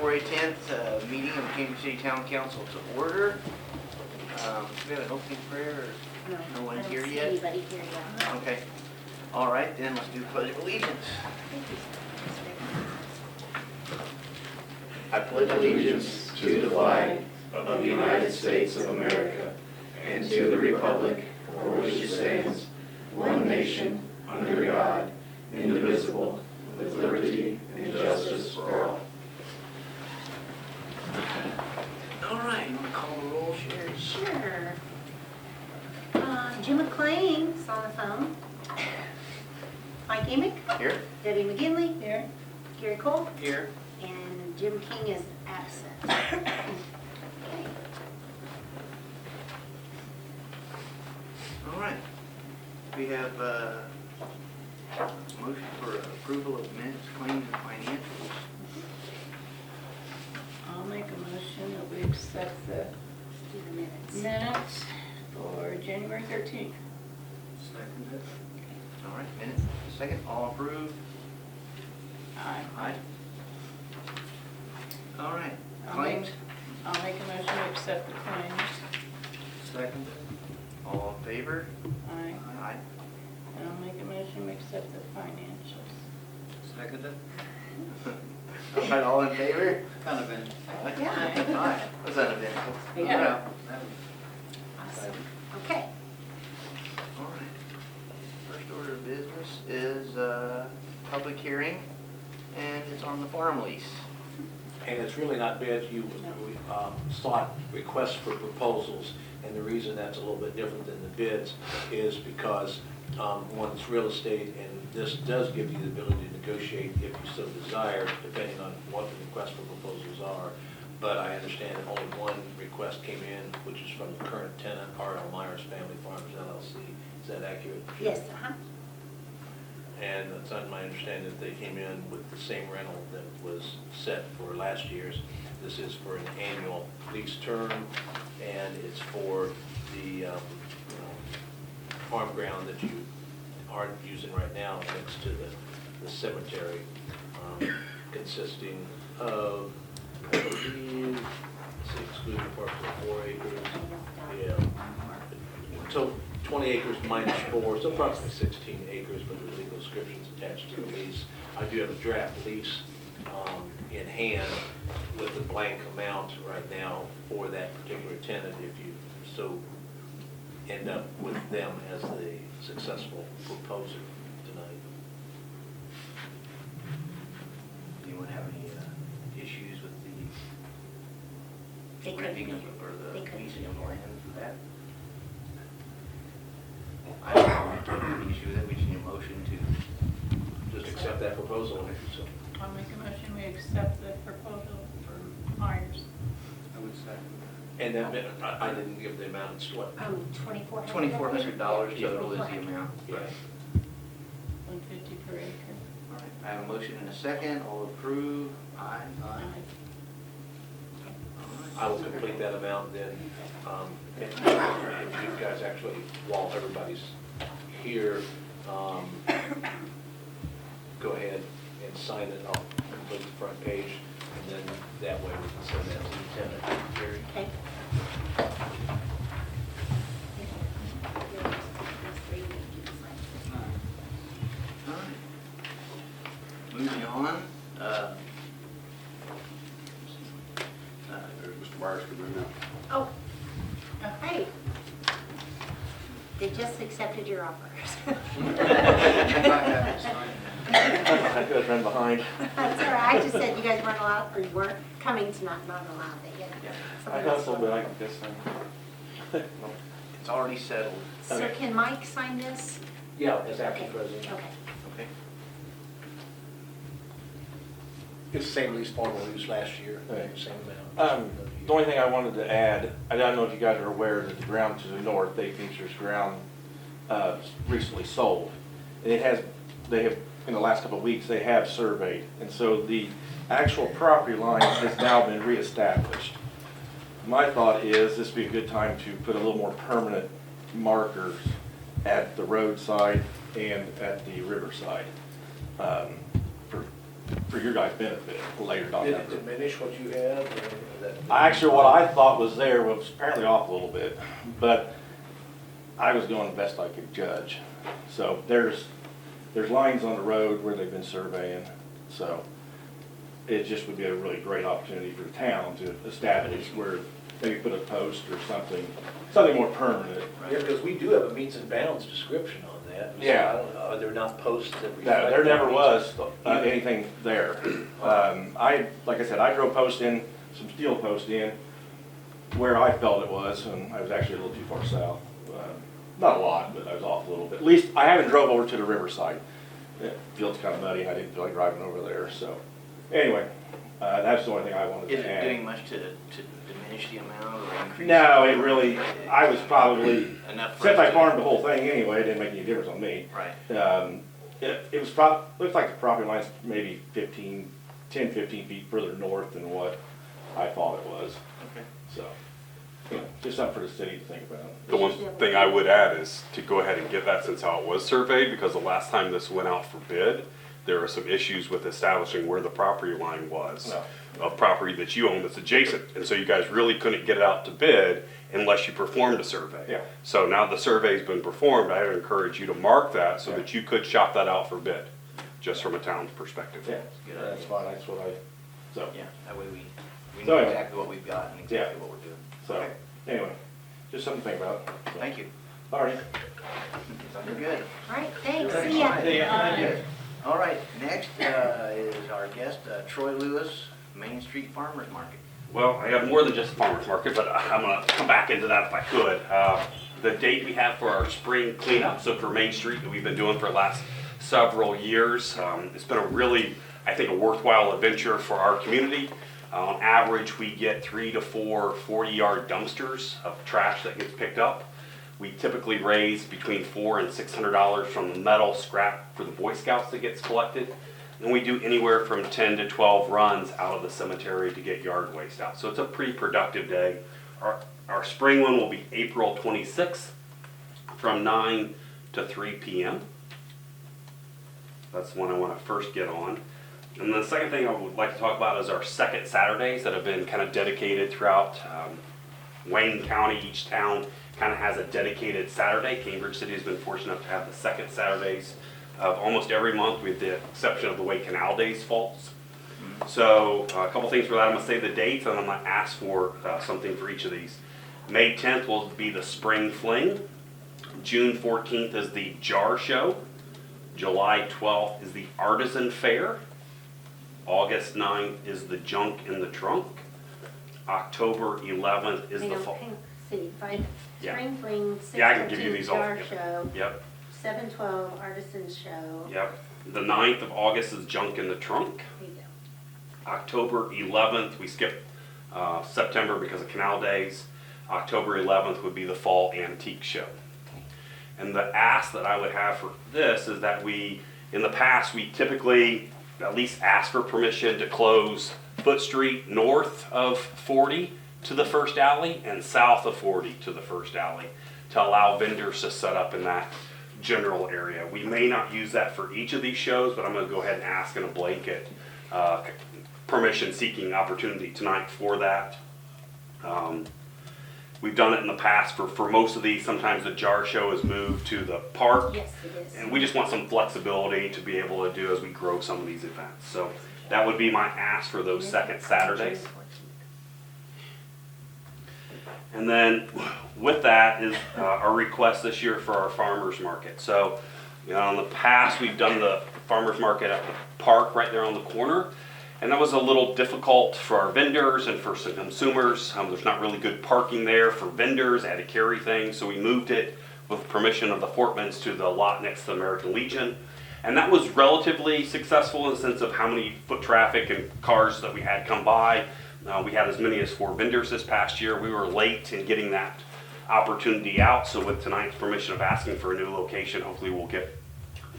February 10th meeting of the Kansas City Town Council to order. We have an opening prayer, or no one here yet? Anybody here yet? Okay. All right, then let's do Pledge of Allegiance. I pledge allegiance to the flag of the United States of America and to the republic for which it stands, one nation, under God, indivisible, with liberty and justice for all. All right, you want to call the roll, Sherry? Sure. Jim McLean's on the phone. Mike Emick, Here. Debbie McGinley, Here. Gary Cole, Here. and Jim King is absent. Okay. All right. We have motion for approval of minutes, claims, and financials. I'll make a motion that we accept the Do the minutes. minutes for January 13th. Second. All right, minutes. Second, all approved? Aye. Aye. All right, I'll claims? I'll make a motion to accept the claims. Second. All in favor? Aye. Aye. And I'll make a motion to accept the financials. Seconded. All right, all in favor? Uneventful. Yeah. Aye. Was that eventful? Yeah. Awesome. Okay. All right. First order of business is public hearing, and it's on the farm lease. And it's really not bids, we sought requests for proposals, and the reason that's a little bit different than the bids is because, one, it's real estate, and this does give you the ability to negotiate if you so desire, depending on what the requests for proposals are. But I understand that only one request came in, which is from the current tenant, R.L. Myers Family Farms LLC. Is that accurate? Yes, And it's on my understanding that they came in with the same rental that was set for last year's. This is for an annual lease term, and it's for the farm ground that you aren't using right now next to the cemetery, consisting of, I believe, excluding parcel 4 acres. Yeah. So 20 acres minus 4, so approximately 16 acres, but there's legal descriptions attached to the lease. I do have a draft lease in hand with the blank amount right now for that particular tenant if you so end up with them as the successful proposer tonight. Anyone have any issues with They the couldn't renting do of, it. or They the couldn't leasing do of it. land for that? I don't have any issue with it. We just need a motion to Just accept that proposal. So I'll make a motion we accept the proposal for Myers. I would second and that meant, I didn't give the amount, it's what? $2,400. $2,400 total is the amount. Yeah. 150 per acre. All right, I have a motion and a second. All approve? Aye. Aye. I will complete that amount then, if you guys actually, while everybody's here, go ahead and sign it, I'll complete the front page, and then that way we can send that to the tenant. Jerry? Okay. All right. Moving on. Mr. Myers could move now. Oh, hey. They just accepted your offers. I could have run behind. That's all right. I just said you guys weren't allowed, or you weren't coming tonight, not allowed. They get I got some, but I guess It's already settled. So can Mike sign this? Yeah, as acting Okay. president. Okay. Okay. It's the same lease form we used last year, Right. same amount. The only thing I wanted to add, I don't know if you guys are aware that the ground to the north, Dave Feature's ground, recently sold. And they have, in the last couple of weeks, they have surveyed. And so the actual property line has now been reestablished. My thought is this would be a good time to put a little more permanent markers at the roadside and at the riverside, for for your guys' benefit later down Did the it road. diminish what you had, or is that? Actually, what I thought was there was apparently off a little bit, but I was going the best I could judge. So there's lines on the road where they've been surveying, so it just would be a really great opportunity for the town to establish where maybe put a post or something more permanent. Yeah, because we do have a meets and bounds description on that. So Yeah. I don't know, are there not posts that reflect? No, there never that? was anything there. Like I said, I drove posts in, some steel posts in, where I felt it was, and I was actually a little too far south. Not a lot, but I was off a little bit. At least I haven't drove over to the riverside. It feels kind of muddy, and I didn't feel like driving over there, so. Anyway, that's the only thing I wanted Is to it add. doing much to diminish the amount or increase? No, it really, I was probably, Enough for since us I to- farmed the whole thing anyway, it didn't make any difference on me. Right. It was looks like the property line's maybe 10, 15 feet further north than what I thought it was. Okay. So, you know, just something for the city to think about. The one thing I would add is to go ahead and get that since how it was surveyed, because the last time this went out for bid, there were some issues with establishing where the property line was No. of property that you own that's adjacent. And so you guys really couldn't get it out to bid unless you performed a survey. Yeah. So now the survey's been performed, I would encourage you to mark that so Yeah. that you could shop that out for bid, just from a town's perspective. Yeah, Good that's idea. fine, that's what so, Yeah, that way we So know anyway. exactly what we've got and exactly what we're doing. so, Okay. anyway, just something to think about. So, Thank you. All right. You're good. All right, thanks, see ya. All right, next is our guest, Troy Lewis, Main Street Farmers Market. Well, I have more than just a farmer's market, but I'm gonna come back into that if I could. The date we have for our spring cleanup, so for Main Street that we've been doing for the last several years, it's been a really, I think, a worthwhile adventure for our community. On average, we get 3 to 4 40-yard dumpsters of trash that gets picked up. We typically raise between $400 and $600 from the metal scrap for the Boy Scouts that gets collected. And we do anywhere from 10 to 12 runs out of the cemetery to get yard waste out. So it's a pretty productive day. Our spring one will be April 26th from 9 to 3 p.m. That's the one I want to first get on. And the second thing I would like to talk about is our second Saturdays that have been kind of dedicated throughout Wayne County. Each town kind of has a dedicated Saturday. Cambridge City has been fortunate enough to have the second Saturdays of almost every month, with the exception of the way Canal Days falls. So a couple things for that. I'm going to say the dates, and I'm going to ask for something for each of these. May 10th will be the Spring Fling. June 14th is the Jar Show. July 12th is the Artisan Fair. August 9th is the Junk in the Trunk. October 11th is the fall. See, fine. Yeah. Spring Fling, Yeah, I can give you 6:15 these all. Jar Yep. Show, Yep. 7:12 Artisan Show. Yep. The 9th of August is Junk in the Trunk. There you go. October 11th, we skip September because of Canal Days. October 11th would be the Fall Antique Show. And the ask that I would have for this is that in the past, we typically at least ask for permission to close Foot Street north of 40 to the first alley and south of 40 to the first alley to allow vendors to set up in that general area. We may not use that for each of these shows, but I'm going to go ahead and ask in a blanket permission seeking opportunity tonight for that. We've done it in the past for most of these. Sometimes the Jar Show is moved to the park. Yes, it is. And we just want some flexibility to be able to do as we grow some of these events. So that would be my ask for those second Saturdays. And then with that is our request this year for our farmers market. So, you know, in the past, we've done the farmers market at the park right there on the corner. And that was a little difficult for our vendors and for some consumers. There's not really good parking there for vendors. They had to carry things. So we moved it with permission of the Fortmans to the lot next to the American Legion. And that was relatively successful in the sense of how many foot traffic and cars that we had come by. We had as many as 4 vendors this past year. We were late in getting that opportunity out. So with tonight's permission of asking for a new location, hopefully we'll get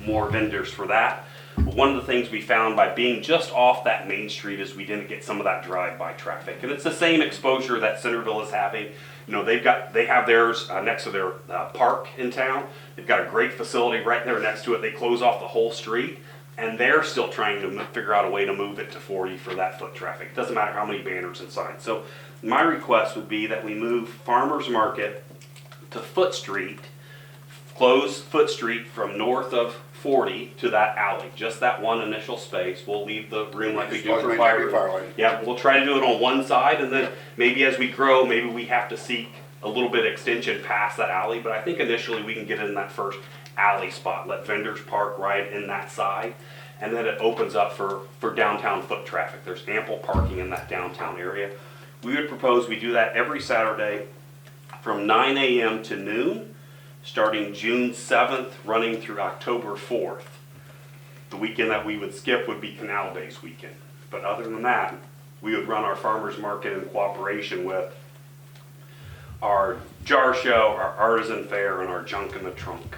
more vendors for that. But one of the things we found by being just off that main street is we didn't get some of that drive-by traffic. And it's the same exposure that Centerville is having. You know, they have theirs next to their park in town. They've got a great facility right there next to it. They close off the whole street. and they're still trying to figure out a way to move it to 40 for that foot traffic. It doesn't matter how many banners and signs. So my request would be that we move Farmers Market to Foot Street, close Foot Street from north of 40 to that alley, just that one initial space. We'll leave the room like we do for fire. Yeah, we'll try to do it on one side, and then maybe as we grow, maybe we have to seek a little bit of extension past that alley, but I think initially we can get it in that first alley spot, let vendors park right in that side, and then it opens up for downtown foot traffic. There's ample parking in that downtown area. We would propose we do that every Saturday from 9 a.m. to noon, starting June 7th, running through October 4th. The weekend that we would skip would be Canal Days weekend. But other than that, we would run our farmers market in cooperation with our jar show, our artisan fair, and our junk in the trunk.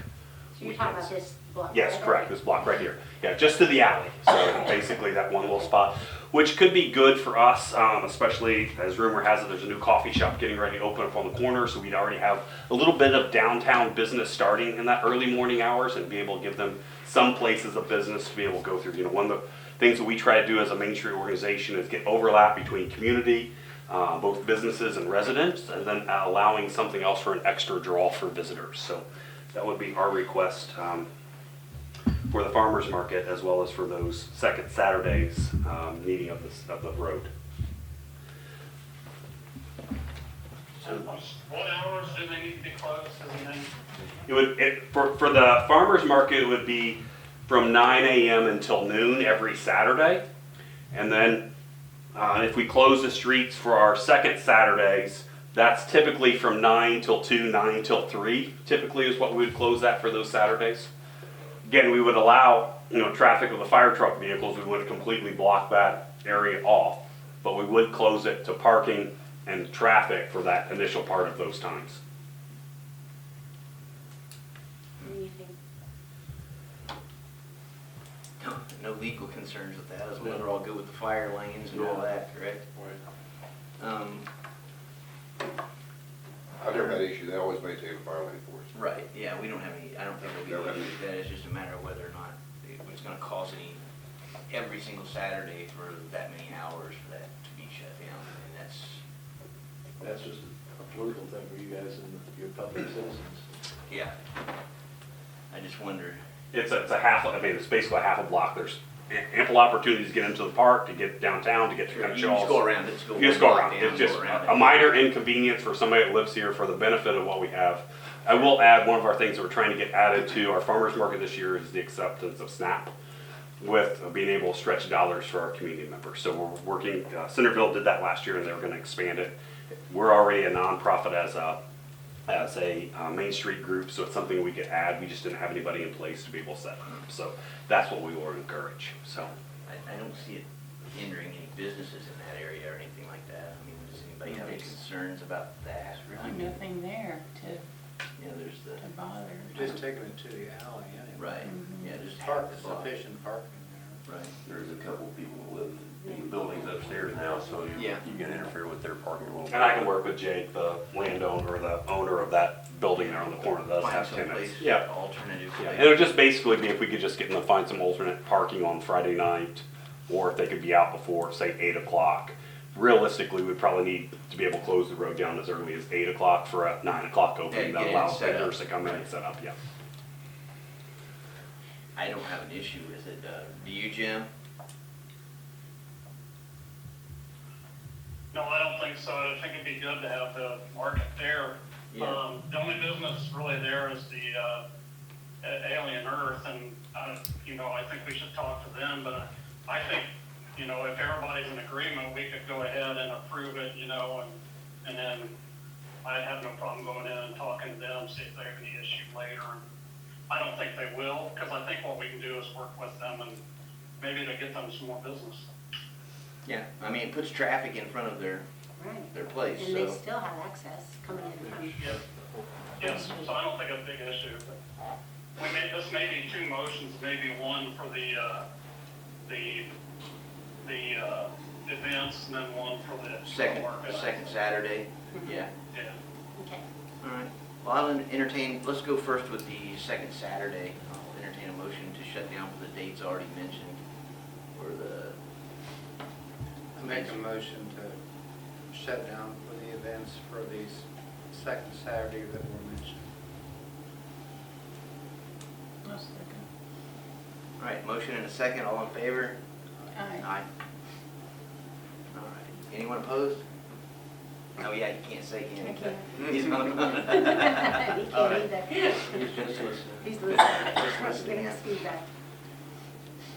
So you're talking about this block? Yes, right? correct, this block right here. Yeah, just to the alley. So basically that one little spot, which could be good for us, especially as rumor has it, there's a new coffee shop getting ready to open up on the corner. So we'd already have a little bit of downtown business starting in that early morning hours and be able to give them some places of business to be able to go through. You know, one of the things that we try to do as a Main Street organization is get overlap between community, both businesses and residents, and then allowing something else for an extra draw for visitors. So that would be our request for the farmers market, as well as for those second Saturdays meeting of the road. What hours do they need to be closed? For the farmers market, it would be from 9 a.m. until noon every Saturday, and then if we close the streets for our second Saturdays, that's typically from 9 till 2, 9 till 3, typically is what we would close that for those Saturdays. Again, we would allow, traffic of the fire truck vehicles. We wouldn't completely block that area off, but we would close it to parking and traffic for that initial part of those times. What do you think? No legal concerns with that, as long as we're all good with the fire lanes and all that, correct? I've never had an issue, they always maintain a fire lane for us. Right, yeah, we don't have any, I don't think we'll be looking at that, it's just a matter of whether or not it's gonna cost every single Saturday for that many hours for that to be shut down, and That's just a political thing for you guys and your public citizens. yeah. I just wonder, It's it's basically a half a block. There's ample opportunities to get into the park, to get downtown, to get to you Gun just Shaw's. go around it, You just go around. It's just a minor inconvenience for somebody that lives here for the benefit of what we have. I will add, one of our things that we're trying to get added to our farmers market this year is the acceptance of SNAP, with being able to stretch dollars for our community members. So we're working, Centerville did that last year and they were gonna expand it. We're already a nonprofit as a Main Street group, so it's something we could add. We just didn't have anybody in place to be able to set it up. So that's what we will encourage, so. I don't see it hindering any businesses in that area or anything like that. I mean, does anybody have any concerns about that? There's nothing there to There's the, bother. Just taking it to the alley anyway. right, yeah, just Park, half the block. sufficient parking there. Right. There's a couple of people who live in the buildings upstairs now, so Yeah. you can interfere with their parking a little bit. And I can work with Jake, the landowner, or the owner of that building there on the corner that does Find have some place, tenants. Yeah. alternative. Yeah, and it would just basically be if we could just get them to find some alternate parking on Friday night, or if they could be out before, say, 8 o'clock. Realistically, we'd probably need to be able to close the road down as early as 8 o'clock for a 9 o'clock opening. Yeah, That get it allows set up. vendors to come in and set up, yeah. I don't have an issue with it. Do you, Jim? No, I don't think so. I think it'd be good to have the market there. Yeah. The only business really there is the Alien Earth, and I think we should talk to them. But I think, if everybody's in agreement, we could go ahead and approve it, and then I have no problem going in and talking to them, see if they have any issue later. And I don't think they will, because I think what we can do is work with them and maybe to get them some more business. Yeah, I mean, it puts traffic in front of their Right. place, And they so. still have access coming in from. Yes, so I don't think it's a big issue, but this may be two motions, maybe one for the events, and then one for the market. Second Saturday, yeah. Yeah. Okay. All right. Well, I'll entertain, let's go first with the second Saturday. I'll entertain entertain a motion to shut down for the dates already mentioned for the. I make a motion to shut down for the events for these second Saturday that were mentioned. I'll second. All right, motion and a second, all in favor? Aye. All right, anyone opposed? Oh, yeah, you can't say, can I you? can't. He's on. He All can't right. either. He's just listening. He's listening. Just listening. Giving us feedback.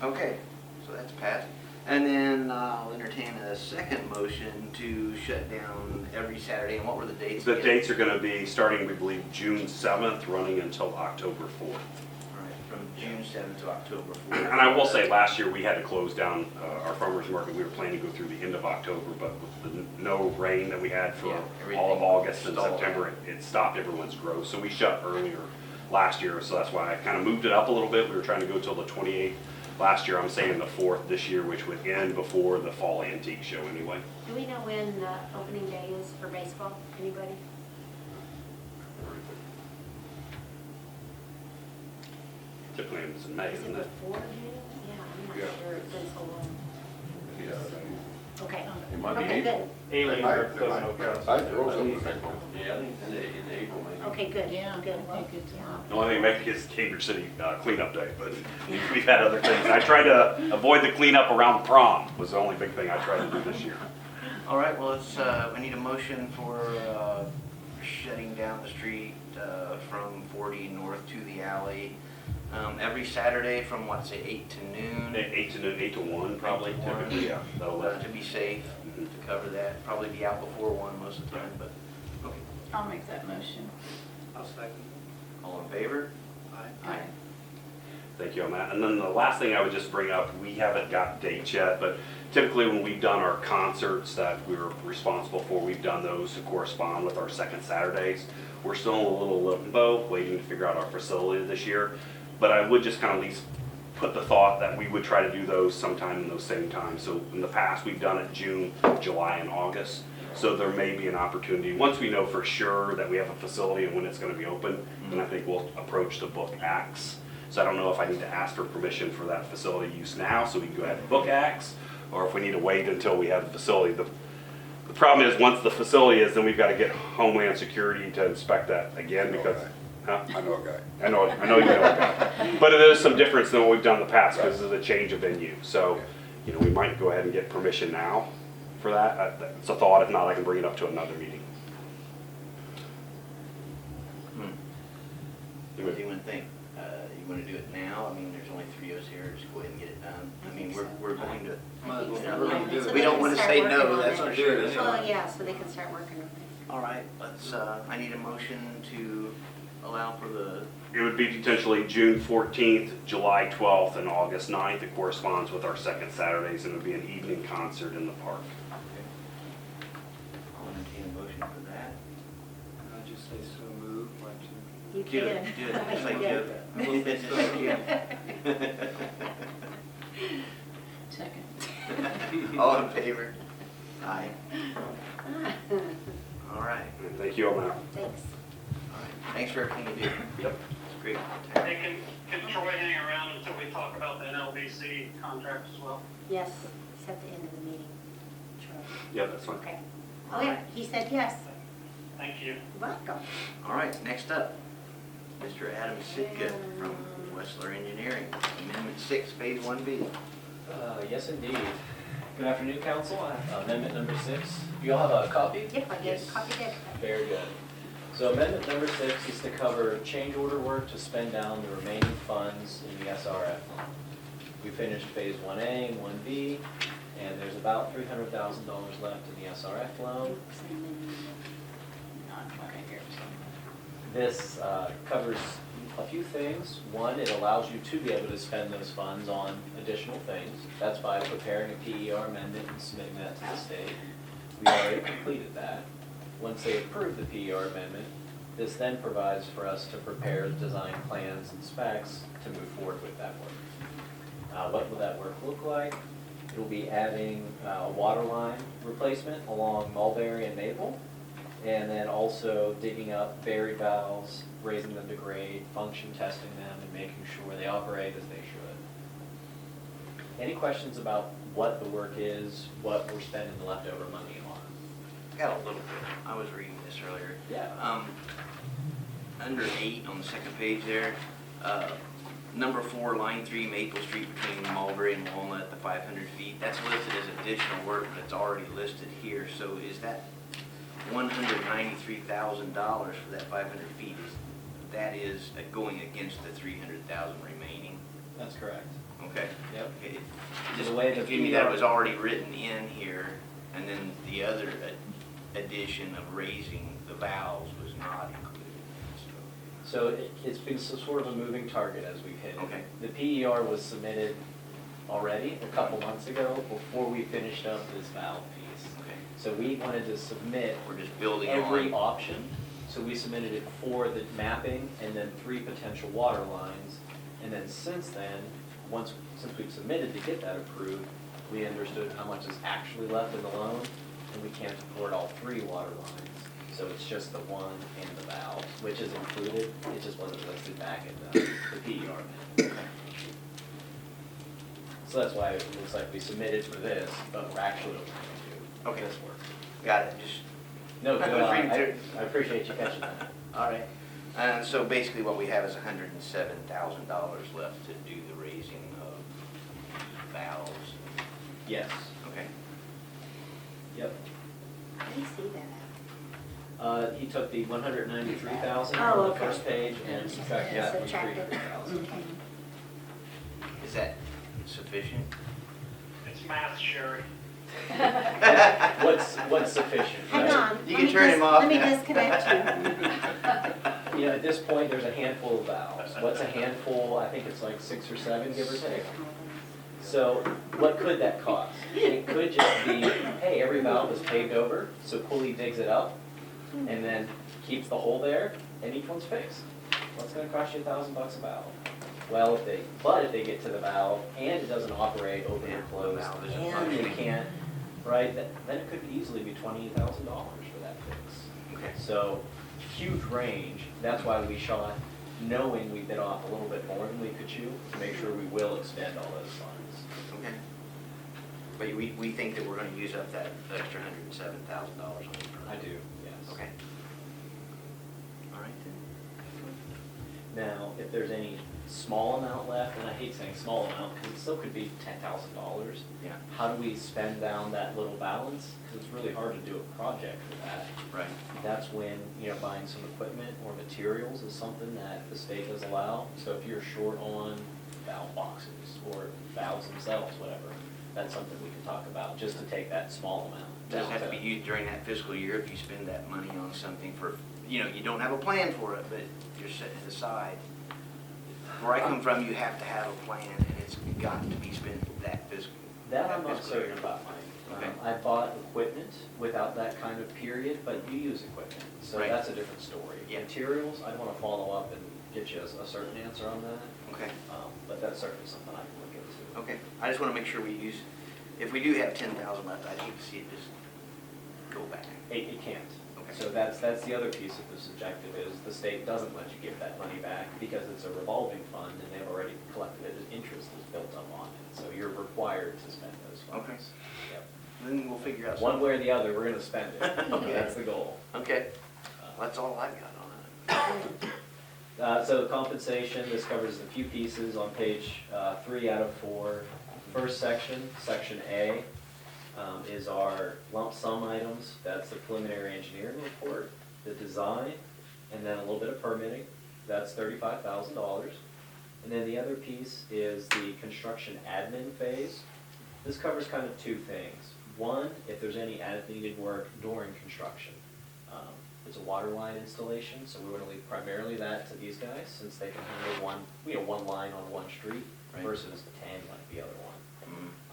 Okay, so that's passed. And then I'll entertain a second motion to shut down every Saturday, and what were the dates? The again? dates are gonna be starting, we believe, June 7th, running until October 4th. All right, from June 7th to October 4th. And I will say, last year, we had to close down our farmer's market. We were planning to go through the end of October, but with the no rain that we had for Yeah, all of everything August and stalled. September, it stopped everyone's growth. So we shut earlier last year, so that's why I kind of moved it up a little bit. We were trying to go till the 28th. Last year, I'm saying the 4th this year, which would end before the fall antique show anyway. Do we know when opening day is for baseball? Anybody? Typically, it's in May, Is it isn't it? before June? Yeah, I'm not Yeah. sure. It's been so long. Okay. It might be Okay, April. good. Alien Earth doesn't know. Yeah, I think in April, maybe. Okay, good. Yeah, Good. I think it's, The only thing maybe is Cambridge City cleanup day, but we've had other things. I tried to avoid the cleanup around prom was the only big thing I tried to do this year. All right, well, let's, I need a motion for shutting down the street from 40 north to the alley every Saturday from, what, say, 8 to noon? 8 to noon, 8 to 1 probably, 8 to 1. typically, yeah. That'll let To be safe, to cover that, probably be out before 1 most of the time, but, okay. I'll make that motion. I'll second. All in favor? Aye. Aye. Thank you on that. And then the last thing I would just bring up, we haven't got dates yet, but typically when we've done our concerts that we were responsible for, we've done those to correspond with our second Saturdays. We're still in a little limbo, waiting to figure out our facility this year. But I would just kind of at least put the thought that we would try to do those sometime in those same times. So in the past, we've done it June, July, and August. So there may be an opportunity, once we know for sure that we have a facility and when it's going to be open, then I think we'll approach the book acts. So I don't know if I need to ask for permission for that facility use now, so we can go ahead and book acts, or if we need to wait until we have the facility. The problem is, once the facility is, then we've got to get Homeland Security to inspect that again because. Huh? I know a guy. I know you know that. But it is some difference than what we've done in the past because of the change of venue. So, you know, we might go ahead and get permission now for that. It's a thought. If not, I can bring it up to another meeting. What do you want to think? You want to do it now? I mean, there's only 3 of us here, just go ahead and get it done. I mean, we're going to, Might as well Yeah. really do So it. we they don't can want to start say working no, on that's it. for sure. Well, yeah, so they can start working on it. All right, let's, I need a motion to allow for the, It would be potentially June 14th, July 12th, and August 9th. It corresponds with our second Saturdays, and it would be an evening concert in the park. I'll entertain a motion for that. I'll just say so moved, like you. You Do can. it, just like Yeah. you. Just like you. Second. All in favor? Aye. All right, And thank you on that. Thanks. all right. Thanks for everything you do. Yep. It's great. Hey, can Troy hang around until we talk about the NLBC contract as well? Yes, it's at the end of the meeting. Sure. Yeah, that's fine. Okay. Oh, yeah, he said yes. Thank you. You're welcome. All right, next up, Mr. Adam Sitka from Wessler Engineering, Amendment 6, Phase 1B. Yes, indeed. Good afternoon, Council. Amendment number 6. You all have a copy? Yep, I did. Yes. Copy that. Very good. So amendment number 6 is to cover change order work to spend down the remaining funds in the SRF loan. We finished phase 1A and 1B, and there's about $300,000 left in the SRF loan. Okay, here. This covers a few things. One, it allows you to be able to spend those funds on additional things. That's by preparing a PER amendment and submitting that to the state. We already completed that. Once they approve the PER amendment, this then provides for us to prepare design plans and specs to move forward with that work. What will that work look like? It will be adding a water line replacement along Mulberry and Maple. And then also digging up buried valves, raising them to grade, function testing them, and making sure they operate as they should. Any questions about what the work is, what we're spending the leftover money on? Got a little bit. I was reading this earlier. Yeah. Under 8 on the second page there, number 4, line 3, Maple Street between Mulberry and Walnut, the 500 feet. That's listed as additional work that's already listed here. So is that $193,000 for that 500 feet? That is going against the 300,000 remaining. That's correct. Okay. Yep. Okay. The Just way the give me that PR was already written in here, and then the other addition of raising the valves was not included. So it's been sort of a moving target as we've hit it. Okay. The PER was submitted already a couple months ago before we finished up this valve piece. Okay. So we wanted to submit We're just building every on. option. So we submitted it for the mapping and then 3 potential water lines. And then since then, since we've submitted to get that approved, we understood how much is actually left in the loan, and we can't afford all 3 water lines. So it's just the one and the valves, which is included, it just wasn't listed back in the PER. So that's why it looks like we submitted for this, but we're actually looking to Okay. do this work. Got it. Just No, I was reading through. I appreciate you catching that. all right. And so basically, what we have is $107,000 left to do the raising of valves. Yes, Okay. yep. I didn't see that. He took the 193,000 Oh, on the okay. first page and subtracted that from Subtracted. 300,000. Okay. Is that sufficient? It's math, Sherry. What's sufficient? Hang right? on. You let can me turn him off Let me now. disconnect you. You know, at this point, there's a handful of valves. What's a handful? I think it's like 6 or 7, give or take. So what could that cost? It could just be, hey, every valve is paved over, so pulley digs it up, and then keeps the hole there, and each one's fixed. What's gonna cost you $1,000 a valve? Well, if they get to the valve, and it doesn't operate, open or closed, Valve isn't and they functioning. can't, right, then it could easily be $28,000 for that fix. Okay. So, huge range, that's why we shot, knowing we bit off a little bit more than we could chew, to make sure we will expend all those funds. Okay. But we think that we're going to use up that extra $107,000 on it. I do, yes. Okay. All right then. Now, if there's any small amount left, and I hate saying small amount, because it still could be $10,000. Yeah. How do we spend down that little balance? Because it's really hard to do a project for that. Right. That's when, buying some equipment or materials is something that the state does allow. So if you're short on valve boxes or valves themselves, whatever, that's something we can talk about, just to take that small amount. Does it down have to be used during that fiscal year if you spend that money on something for, you don't have a plan for it, but you're setting it aside? Where I come from, you have to have a plan, and it's got to be spent that fiscal. That I'm that not fiscal year. certain about, Mike. Okay. I bought equipment without that kind of period, but you use equipment, so Right. that's a different story. Yeah. Materials, I'd want to follow up and get you a certain answer on that, Okay. but that's certainly something I can look into. Okay. I just want to make sure we use, if we do have 10,000 left, I'd hate to see it just go back. It can't. Okay. So that's the other piece of this objective is the state doesn't let you give that money back because it's a revolving fund and they've already collected it, interest is built up on it. So you're required to spend those funds. Okay. Yep. Then we'll figure out One something. way or the other, we're gonna spend it. Okay. That's the goal. Okay. Well, that's all I've got on it. So compensation, this covers a few pieces on page 3 out of 4. First section, section A, is our lump sum items. That's the preliminary engineering report, the design, and then a little bit of permitting. That's $35,000. And then the other piece is the construction admin phase. This covers kind of 2 things. One, if there's any as-needed work during construction. It's a water line installation, so we want to leave primarily that to these guys, since they can handle one line on one street Right. versus 10 like the other one.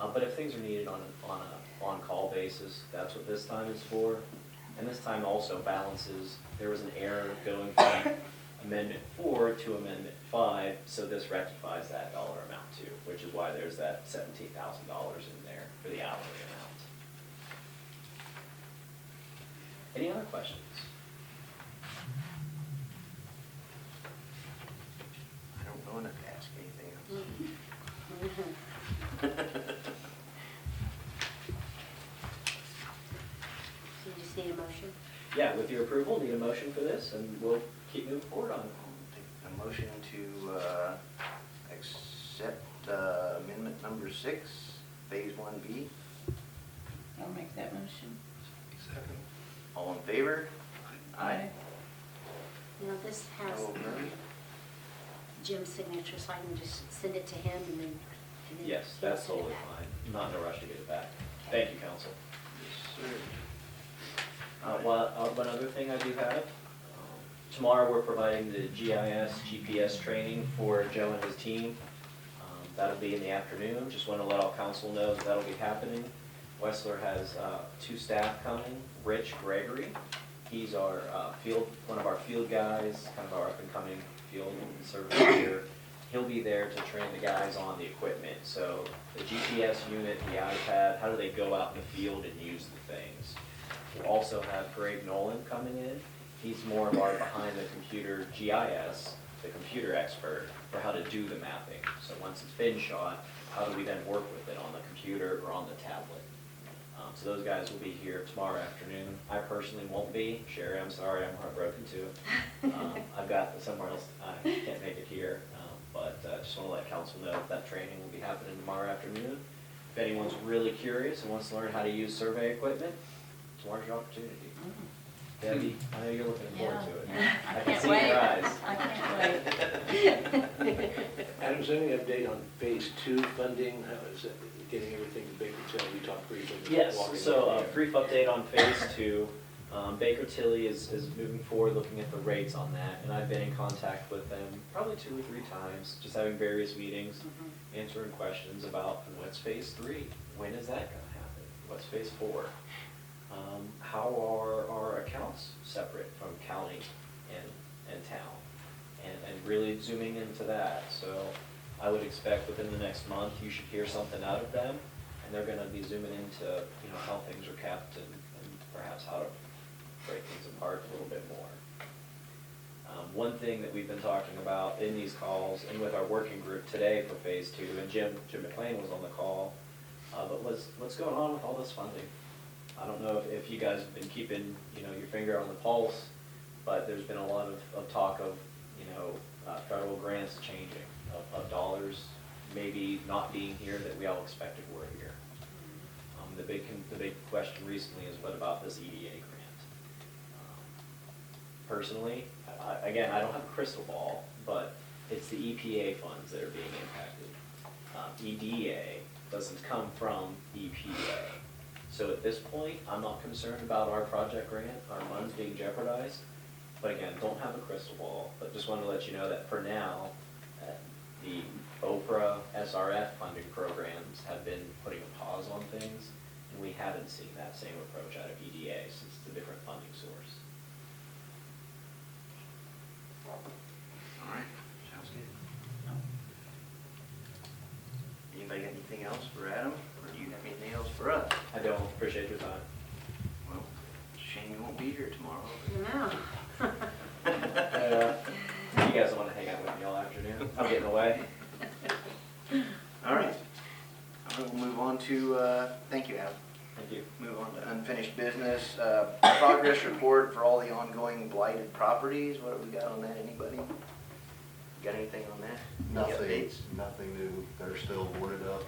Mm. But if things are needed on a on-call basis, that's what this time is for. And this time also balances, there was an error going from Amendment 4 to Amendment 5, so this rectifies that dollar amount too, which is why there's that $17,000 in there for the hourly amount. Any other questions? I don't know enough to ask anything So you just need a motion? Yeah, with your approval, need a motion for this, and we'll keep moving forward on it. A motion to accept amendment number 6, phase 1B. I'll make that motion. Second. All in favor? Aye. Now, this has No opposed? Jim's signature, so I can just send it to him and then. Yes, he'll that's send it totally back. fine. I'm not in a rush to get it back. Thank you, council. Yes, sir. One other thing I do have, tomorrow we're providing the GIS, GPS training for Joe and his team. That'll be in the afternoon. Just want to let all council know that that'll be happening. Wessler has 2 staff coming. Rich Gregory, he's our one of our field guys, kind of our up-and-coming field service here. He'll be there to train the guys on the equipment. So the GPS unit, the iPad, how do they go out in the field and use the things? We'll also have Greg Nolan coming in. He's more of our behind-the-computer GIS, the computer expert, for how to do the mapping. So once it's been shot, how do we then work with it on the computer or on the tablet? So those guys will be here tomorrow afternoon. I personally won't be. Sherry, I'm sorry, I'm heartbroken too. I've got somewhere else, I can't make it here. But just want to let council know that training will be happening tomorrow afternoon. If anyone's really curious and wants to learn how to use survey equipment, tomorrow's your opportunity. Debbie, I know you're looking forward to it. I can can't see your wait. eyes. I can't wait. Adam, is there any update on phase 2 funding? How is it getting everything to Baker Tilly? We talked briefly. Yes, walking so in. brief update on phase 2. Baker Tilly is moving forward, looking at the rates on that, and I've been in contact with them probably 2 or 3 times, just having various meetings, answering questions about what's phase 3, when is that gonna happen, what's phase 4, how are our accounts separate from county and town, and really zooming into that. So I would expect within the next month, you should hear something out of them, and they're gonna be zooming into, how things are kept and perhaps how to break things apart a little bit more. One thing that we've been talking about in these calls and with our working group today for phase 2, and Jim McLean was on the call, but what's going on with all this funding? I don't know if you guys have been keeping, your finger on the pulse, but there's been a lot of talk of, federal grants changing, of dollars maybe not being here that we all expected were here. The big question recently is what about this EDA grant? Personally, I don't have a crystal ball, but it's the EPA funds that are being impacted. EDA doesn't come from EPA. So at this point, I'm not concerned about our project grant, our funds being jeopardized. But again, don't have a crystal ball, but just wanted to let you know that for now, the OPRA, SRF funding programs have been putting a pause on things, and we haven't seen that same approach out of EDA since it's a different funding source. All right, sounds good. Anybody got anything else for Adam, or do you have anything else for us? I don't appreciate your time. Well, shame you won't be here tomorrow. No. You guys don't want to hang out with me all afternoon? I'm getting away. All right. We'll move on to, thank you, Adam. Thank you. Move on to unfinished business. Progress report for all the ongoing blighted properties. What have we got on that? Anybody? Got anything on that? Any updates? Nothing new. They're still boarded up.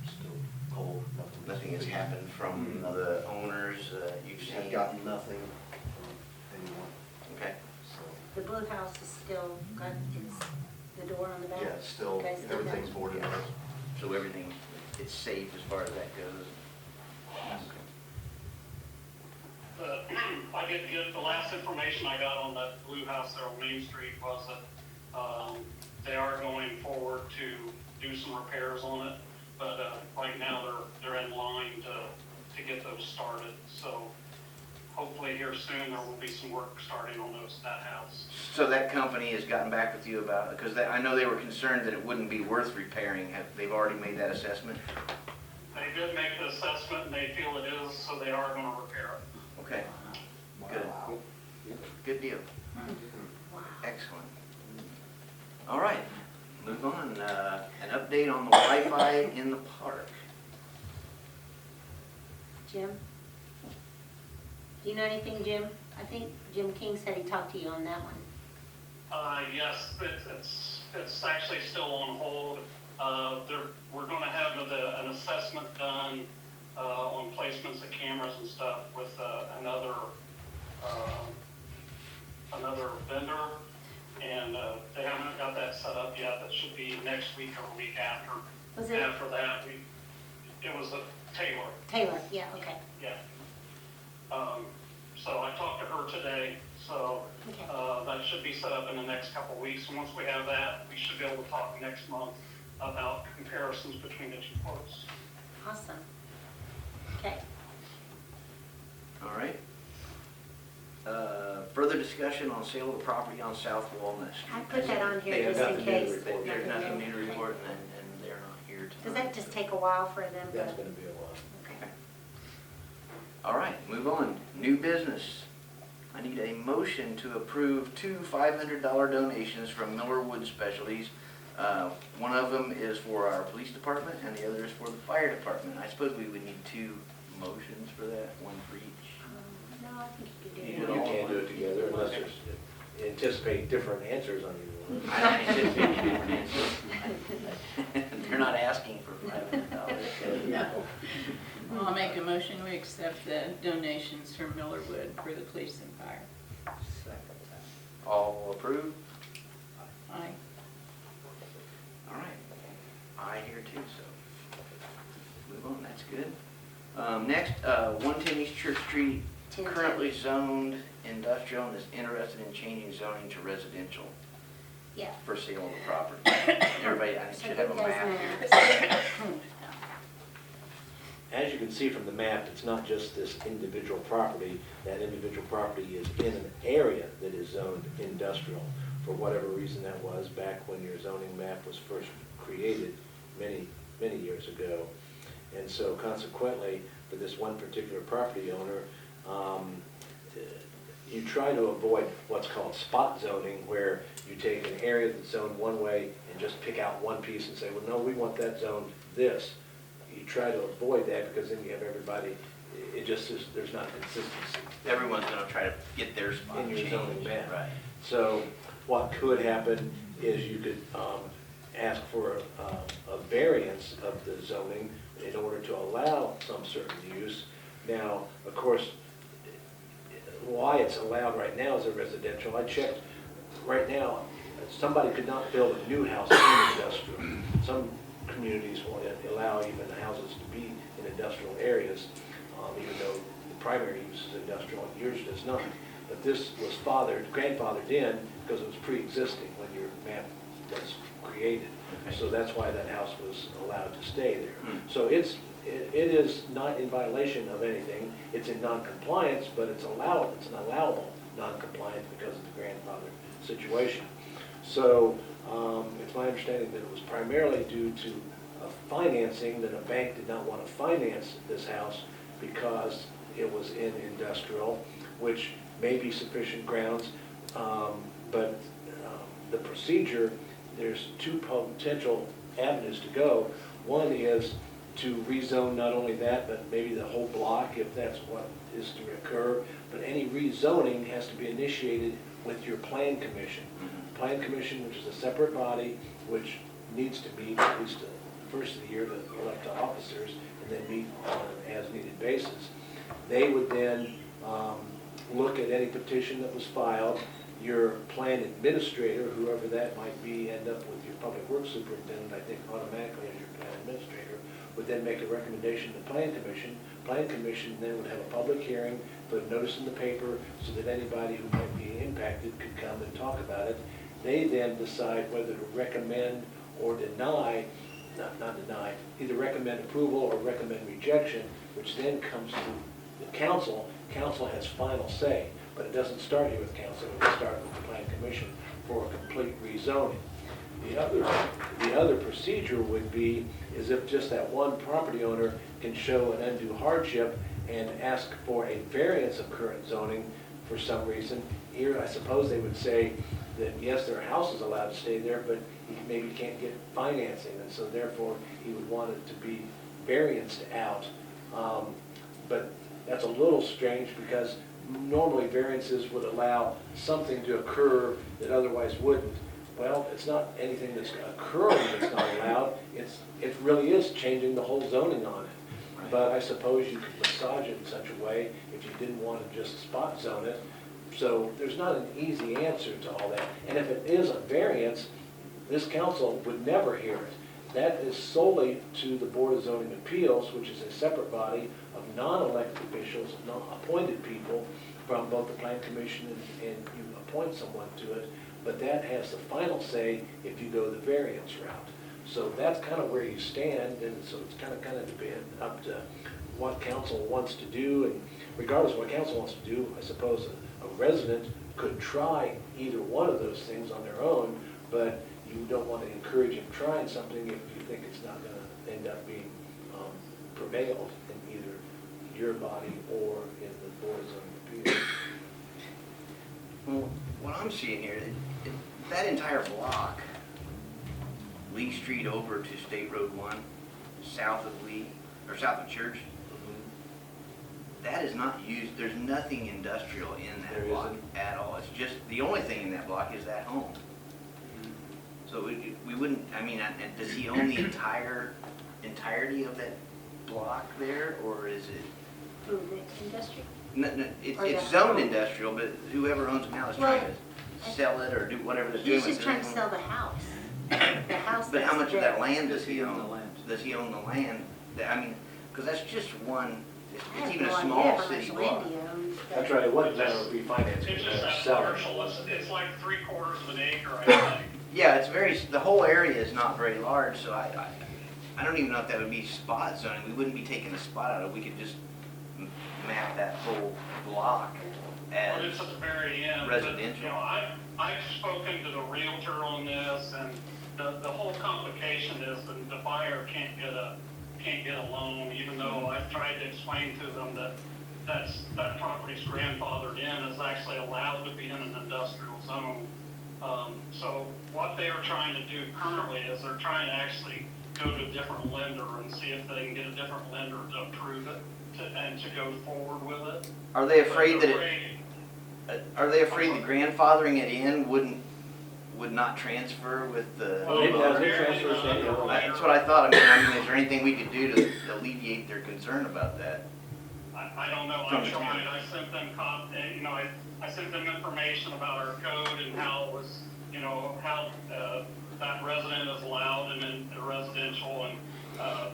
Still cold. Nothing has happened from the owners you've seen? I've gotten nothing from anyone, Okay. so. The blue house is still got the door on the back? Yeah, it's still, You guys did that? everything's boarded up. So everything, it's safe as far as that goes? I did get, the last information I got on that blue house there on Main Street was that they are going forward to do some repairs on it, but right now they're in line to get those started. So hopefully here soon there will be some work starting on that house. So that company has gotten back with you about, because I know they were concerned that it wouldn't be worth repairing. They've already made that assessment? They did make the assessment and they feel it is, so they are going to repair it. Okay, good. Good deal. Wow. Excellent. All right, move on. An update on the Wi-Fi in the park. Jim? Do you know anything, Jim? I think Jim King said he talked to you on that one. Yes, it's actually still on hold. We're gonna have an assessment done, on placements of cameras and stuff with, another vendor. And, they haven't got that set up yet. That should be next week or week after. Was it After that, it was a Taylor. Taylor? Yeah, okay. Yeah. So I talked to her today, so, Okay. that should be set up in the next couple of weeks. And once we have that, we should be able to talk next month about comparisons between the two quotes. Awesome. Okay. All right. Further discussion on sale of the property on South Walnut Street. I put that on They here have just in nothing new to case. report. There's nothing new to report, and they're not here Does tonight. that just take a while for them to? That's gonna be a while. Okay. All right, move on. New business. I need a motion to approve two $500 donations from Miller Wood Specialties. One of them is for our police department, and the other is for the fire department. I suppose we would need two motions for that, one for each. No, I think you could do You it. can't do it together unless there's, anticipate different answers on either one. I don't anticipate any different answers. They're not asking for $500. No. Well, I'll make a motion, we accept the donations from Miller Wood for the police and fire. All approved? Aye. All right. I hear too, so move on, that's good. Next, 110 East Church Street, 1010. currently zoned industrial and is interested in changing zoning to residential Yeah. for sale of the property. Everybody, I So should you have a guys map know. here. As you can see from the map, it's not just this individual property. That individual property is in an area that is zoned industrial. For whatever reason that was, back when your zoning map was first created many, many years ago. And so consequently, for this one particular property owner, you try to avoid what's called spot zoning, where you take an area that's zoned one way and just pick out one piece and say, well, no, we want that zoned this. You try to avoid that because then you have everybody, it just is, there's not consistency. Everyone's gonna try to get their spot In your changed. zoning map. Right. So what could happen is you could ask for a variance of the zoning in order to allow some certain use. Now, of course, why it's allowed right now as a residential, I checked, right now, somebody could not build a new house in industrial. Some communities will allow even the houses to be in industrial areas, even though the primary use is industrial, and yours does not. But this was grandfathered in because it was pre-existing when your map was created. So that's why that house was allowed to stay there. So it is not in violation of anything. It's in non-compliance, but it's allowed. It's an allowable non-compliance because of the grandfather situation. So it's my understanding that it was primarily due to financing, that a bank did not want to finance this house because it was in industrial, which may be sufficient grounds, but the procedure, there's two potential avenues to go. One is to rezone not only that, but maybe the whole block, if that's what is to occur. But any rezoning has to be initiated with your plan commission. Plan commission, which is a separate body, which needs to meet at least the first of the year to elect officers, and then meet on an as-needed basis. They would then look at any petition that was filed. Your plan administrator, whoever that might be, end up with your public works superintendent, I think automatically as your plan administrator, would then make a recommendation to the plan commission. Plan commission then would have a public hearing, put a notice in the paper so that anybody who might be impacted could come and talk about it. They then decide whether to recommend or deny, not deny, either recommend approval or recommend rejection, which then comes to the council. Council has final say, but it doesn't start here with council, it will start with the plan commission for a complete rezoning. The other procedure would be is if just that one property owner can show an undue hardship and ask for a variance of current zoning for some reason, here I suppose they would say that yes, their house is allowed to stay there, but he maybe can't get financing, and so therefore he would want it to be varianced out. But that's a little strange because normally variances would allow something to occur that otherwise wouldn't. Well, it's not anything that's occurring that's not allowed, it really is changing the whole zoning on it. But I suppose you could massage it in such a way if you didn't want to just spot zone it. So there's not an easy answer to all that. And if it is a variance, this council would never hear it. That is solely to the Board of Zoning Appeals, which is a separate body of non-elected officials, non-appointed people from both the Plan Commission and you appoint someone to it. But that has the final say if you go the variance route. So that's kind of where you stand, and so it's kind of been up to what council wants to do. And regardless of what council wants to do, I suppose a resident could try either one of those things on their own, but you don't want to encourage him trying something if you think it's not going to end up being prevailed in either your body or in the Board of Zoning Appeals. Well, what I'm seeing here, that entire block, Lee Street over to State Road 1, south of Lee, or south of Church, that is not used, there's nothing industrial in that There block isn't? at all. It's just, the only thing in that block is that home. So we wouldn't, I mean, does he own the entirety of that block there, or is it? Who, the industry? No, Or it's that zoned home? industrial, but whoever owns it now is Well, trying to sell it or do whatever they're doing He's with just it. trying to sell the house. The house But how that's much of that there. land does he Does he own own? the land? Does he own the land? I mean, because that's just one, I it's have even no a idea small how much city land block. he owns, but- That's right, it wasn't going to refinance, It's it was just going to that sell it. parcel, it's like 3/4 of an acre, I think. Yeah, it's very, the whole area is not very large, so I don't even know if that would be spot zoning. We wouldn't be taking a spot out of it. We could just map that whole block But as, it's at the very end. But, residential. You know, I've spoken to the realtor on this, and the whole complication is the buyer can't get a loan, even though I've tried to explain to them that property's grandfathered in, is actually allowed to be in an industrial zone. So what they are trying to do currently is they're trying to actually go to a different lender and see if they can get a different lender to approve it and to go forward with it. Are they afraid But that are they afraid that grandfathering it in would not transfer with the? Well, It doesn't they're transfer in the state law. underwriter. That's what I thought. I mean, is there anything we could do to alleviate their concern about that? I don't know, From I the tried, town. I sent them I sent them information about our code and how it was, how, that resident is allowed in a residential, and,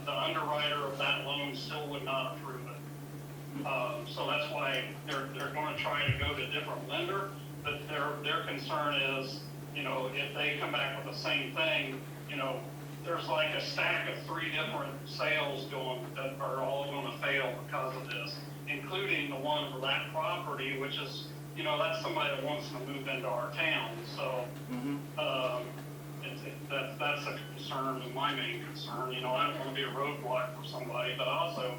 the underwriter of that loan still would not approve it. So that's why they're gonna try to go to a different lender, but their concern is, if they come back with the same thing, there's like a stack of 3 different sales going, that are all gonna fail because of this, including the one for that property, which is, that's somebody that wants to move into our town, so, that's a concern, and my main concern, I don't wanna be a roadblock for somebody, but also,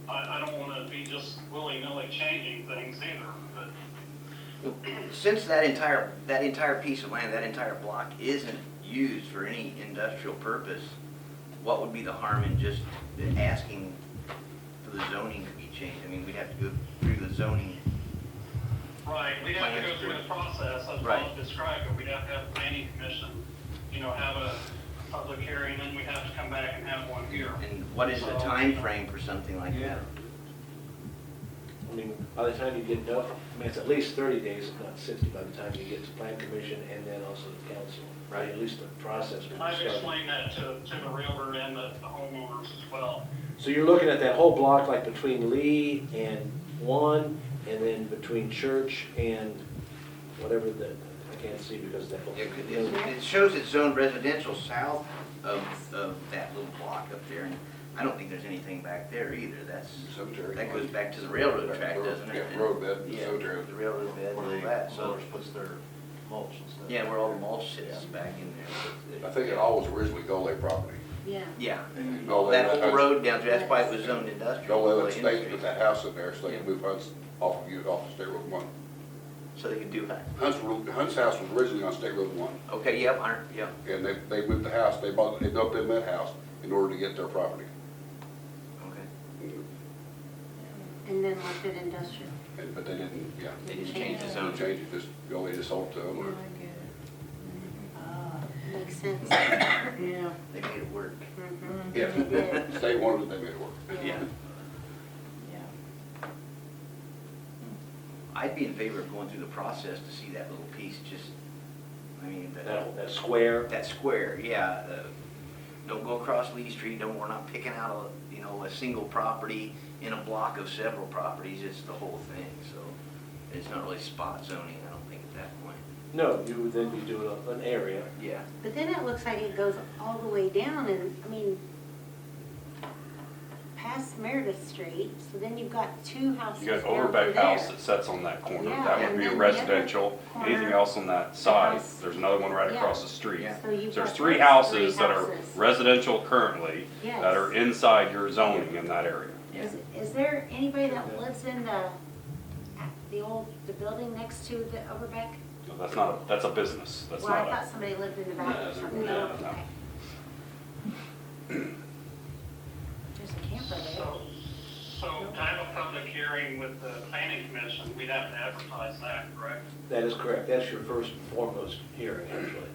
I don't wanna be just willy-nilly changing things either, but Since that entire piece of land, that entire block isn't used for any industrial purpose, what would be the harm in just asking for the zoning to be changed? I mean, we'd have to go through the zoning. right, we'd have to go through the process, as Right. Bob described it, we'd have to have a planning commission, have a public hearing, then we'd have to come back and have one here. And what is the time frame for something like that? I mean, by the time you get it's at least 30 days, if not 60, by the time you get to Plan Commission and then also the council. Right. At least the process will be I've started. explained that to the realtor and the homeowners as well. So you're looking at that whole block, like between Lee and 1, and then between Church and whatever I can't see because that. It shows it's zoned residential south of that little block up there, and I don't think there's anything back there either. That goes back to the railroad track, doesn't it? Yeah, road bed, Yeah, cemetery. the railroad bed and all that, so, puts their mulch and stuff. yeah, where all the mulch sits back in there. I think it all was originally Gole property. Yeah. Yeah, And all that Nolan, whole road down through, that's why it was zoned industrial. Nolan the State industry. put that house in there so they could move Hunt's off of State Road 1. So they could do that. Hunt's house was originally on State Road 1, Okay, yep, yep. and they moved the house, they built them that house in order to get their property. Okay. And then left it industrial. But they didn't, yeah. They just changed the They zone. changed it, just, they just sold it to them, or Makes sense. Yeah. They made it work. Mhm. Yeah. They did. State wanted it, they made it work. Yeah. Yeah. I'd be in favor of going through the process to see that little piece, just, I mean, That square. that square, yeah. Don't go across Lee Street, we're not picking out a single property in a block of several properties, it's the whole thing, so it's not really spot zoning, I don't think at that point. No, you would then be doing an area. Yeah. But then it looks like it goes all the way down and, I mean, past Meredith Street, so then you've got two houses You got down Overbeck through there. House that sets on that corner, Yeah, that would and be a then the other residential. corner, Anything else on that the side, house- there's another one right Yeah. across the street. Yeah. So you've So there's got three those houses that are houses. residential currently, Yes. that are inside your zoning in that area. Is there anybody that lives in the building next to the Overbeck? No, that's not, that's a business, that's Well, I not thought somebody lived in the back No, or something. no, Okay. There's a camper there. So to have a public hearing with the planning commission, we'd have to advertise that, correct? That is correct. That's your first and foremost hearing, actually.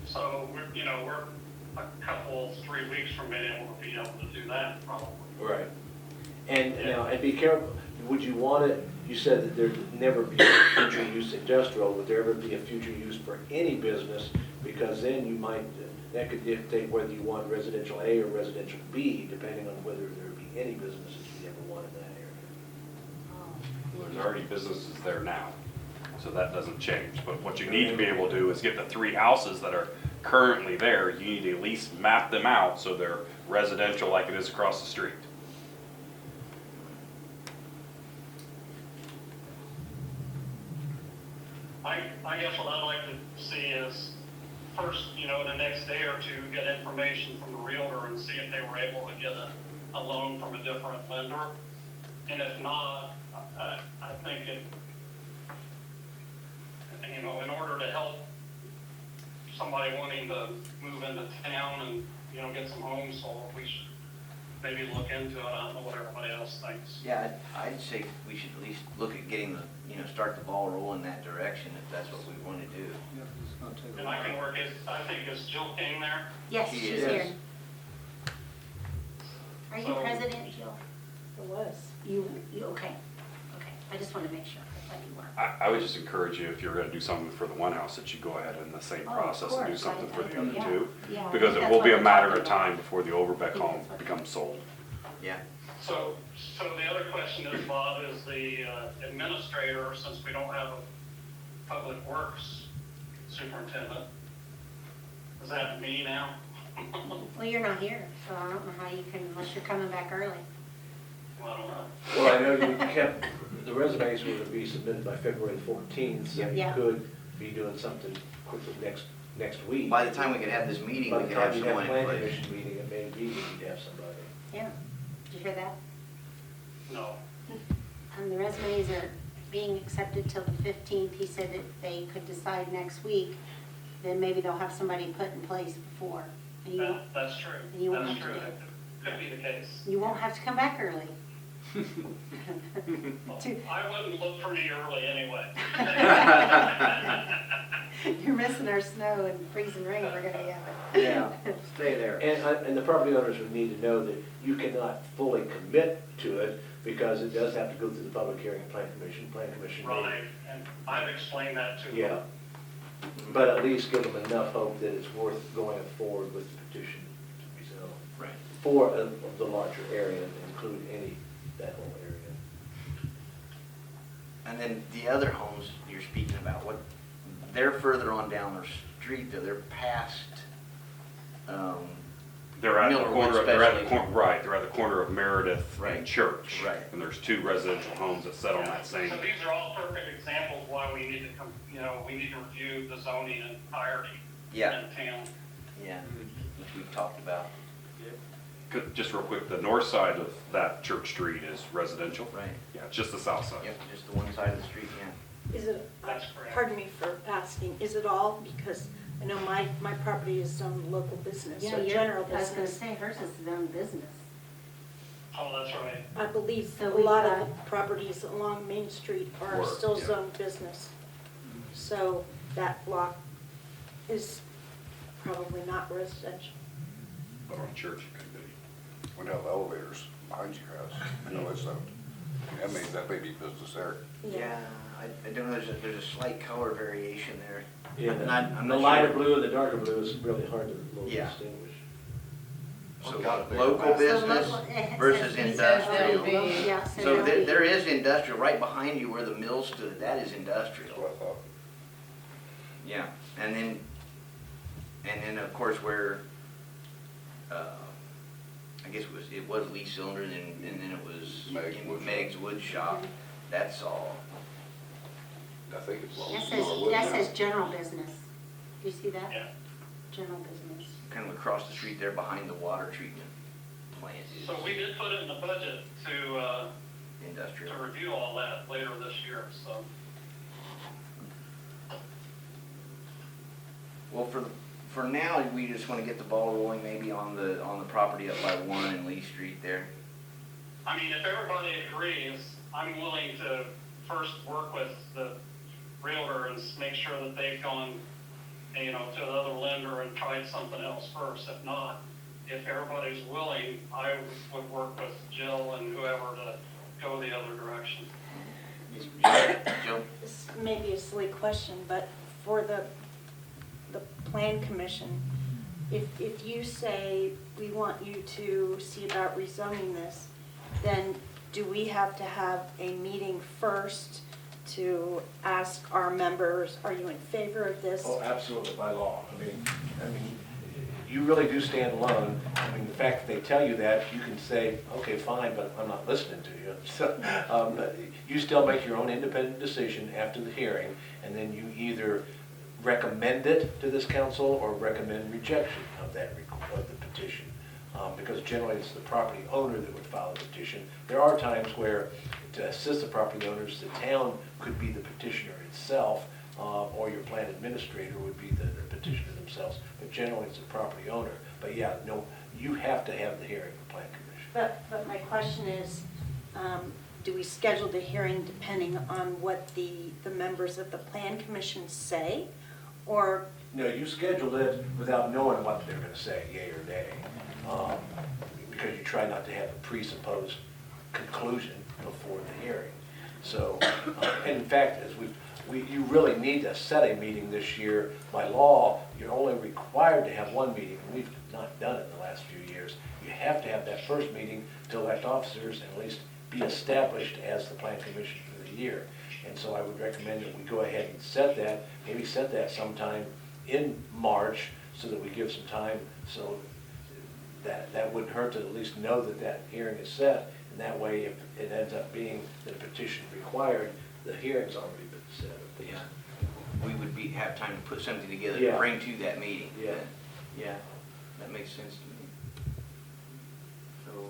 So we're a couple, 3 weeks from being able to do that probably. Right. And now, and be careful, would you want it, you said that there'd never be future use industrial, would there ever be a future use for any business? Because then you might, that could dictate whether you want residential A or residential B, depending on whether there would be any businesses you ever want in that area. There's already businesses there now, so that doesn't change. But what you need to be able to do is get the three houses that are currently there, you need to at least map them out so they're residential like it is across the street. I guess what I'd like to see is first, the next day or two, get information from the realtor and see if they were able to get a loan from a different lender. And if not, I think in order to help somebody wanting to move into town and, get some homes sold, we should maybe look into it. I don't know what everybody else thinks. Yeah, I'd say we should at least look at getting start the ball rolling that direction if that's what we want to do. And I can work it, I think, is Jill King there? Yes, She she's is. here. Are you So- president, Jill? It was. You, okay. Okay, I just want to make sure. I thought you were. I would just encourage you, if you're gonna do something for the one house, that you go ahead in the same Oh, of process and do course. something for I- the other yeah. two. Yeah, I Because think it that's will what be a we're matter talking of about. time before the Overbeck think home that's what- becomes sold. Yeah. So the other question is, Bob, is the administrator, since we don't have a public works superintendent, is that me now? Well, you're not here, so I don't know how you can, unless you're coming back early. Well, I don't know. Well, I know you kept, the resumes were to be submitted by February 14th, so you Yeah. could be doing something quickly next week. By the time we could have this meeting, By we the could have time you someone have in plan place. commission meeting, it may be that you'd have somebody. Yeah. Did you hear that? No. The resumes are being accepted till the 15th. He said that they could decide next week, then maybe they'll have somebody put in place before. And you won't, That's true. And you won't That's have to true. do it. Could be the case. you won't have to come back early. I wouldn't look for me early anyway. You're missing our snow and freezing rain we're gonna get. Yeah, stay there. And the property owners would need to know that you cannot fully commit to it because it does have to go through the public hearing and plan commission may. Right, and I've explained that to them. Yeah. But at least give them enough hope that it's worth going forward with the petition to be zoned. Right. For the larger area, to include that whole area. And then the other homes you're speaking about, they're further on down the street, though, they're past, They're at the Miller corner of, Wood they're at the especially. corner, right, they're at the corner of Meredith Right. and Church. Right. And there's two residential homes that sit on that same. So these are all perfect examples why we need to we need to review the zoning entirety Yeah. in town. yeah. we've talked about. Just real quick, the north side of that Church Street is residential? Right. Yeah, it's just the south side. Yep, just the one side of the street, yeah. Is it, That's correct. pardon me for asking, is it all? Because I know my property is zoned local business Yeah, or general I was gonna business. say, hers is his own business. Oh, that's right. I believe So a we've lot got- of the properties along Main Street are Were, still yeah. zoned business. So that block is probably not residential. But on Church, it could be. We have elevators behind your house. I know it's, that may be business there. Yeah, I don't know, there's a slight color variation there. Yeah, I'm not the sure. lighter blue and the darker blue is really hard to really Yeah. distinguish. So got it. local So business local- it versus says- industrial. there'll be- Yeah, So there'll be- there is industrial, right behind you where the mill stood, that is That's industrial. what I thought. Yeah, and then of course where, I guess it was Lee Cylinder and then it was Meg's Wood Shop. Meg's Wood Shop, that's all. I think it's. That says general business. Do you see that? Yeah. General business. Kind of across the street there behind the water treatment plant is So we did put it in the budget to industrial. review all that later this year, so. Well, for now, we just want to get the ball rolling maybe on the property up by 1 and Lee Street there. I mean, if everybody agrees, I'm willing to first work with the realtor and make sure that they've gone, to another lender and tried something else first. If not, if everybody's willing, I would work with Jill and whoever to go the other direction. Joe? This may be a silly question, but for the plan commission, if you say we want you to see about rezoning this, then do we have to have a meeting first to ask our members, are you in favor of this? Oh, absolutely, by law. I mean, you really do stand alone. I mean, the fact that they tell you that, you can say, okay, fine, but I'm not listening to you. So, you still make your own independent decision after the hearing, and then you either recommend it to this council or recommend rejection of of the petition. Because generally it's the property owner that would file the petition. There are times where, to assist the property owners, the town could be the petitioner itself, or your plan administrator would be the petitioner themselves, but generally it's the property owner. But yeah, no, you have to have the hearing of the plan commission. But my question is, do we schedule the hearing depending on what the members of the plan commission say? Or, No, you scheduled it without knowing what they're gonna say, yea or nay, because you try not to have a presupposed conclusion before the hearing. So, and in fact, as you really need to set a meeting this year. By law, you're only required to have one meeting, and we've not done it in the last few years. You have to have that first meeting to elect officers and at least be established as the plan commission for the year. And so I would recommend that we go ahead and set that, maybe set that sometime in March so that we give some time, so that wouldn't hurt to at least know that that hearing is set. And that way, if it ends up being the petition required, the hearing's already been set. Yeah. We would have time to put something together to Yeah. bring to that meeting. Yeah. Yeah, that makes sense to me. So,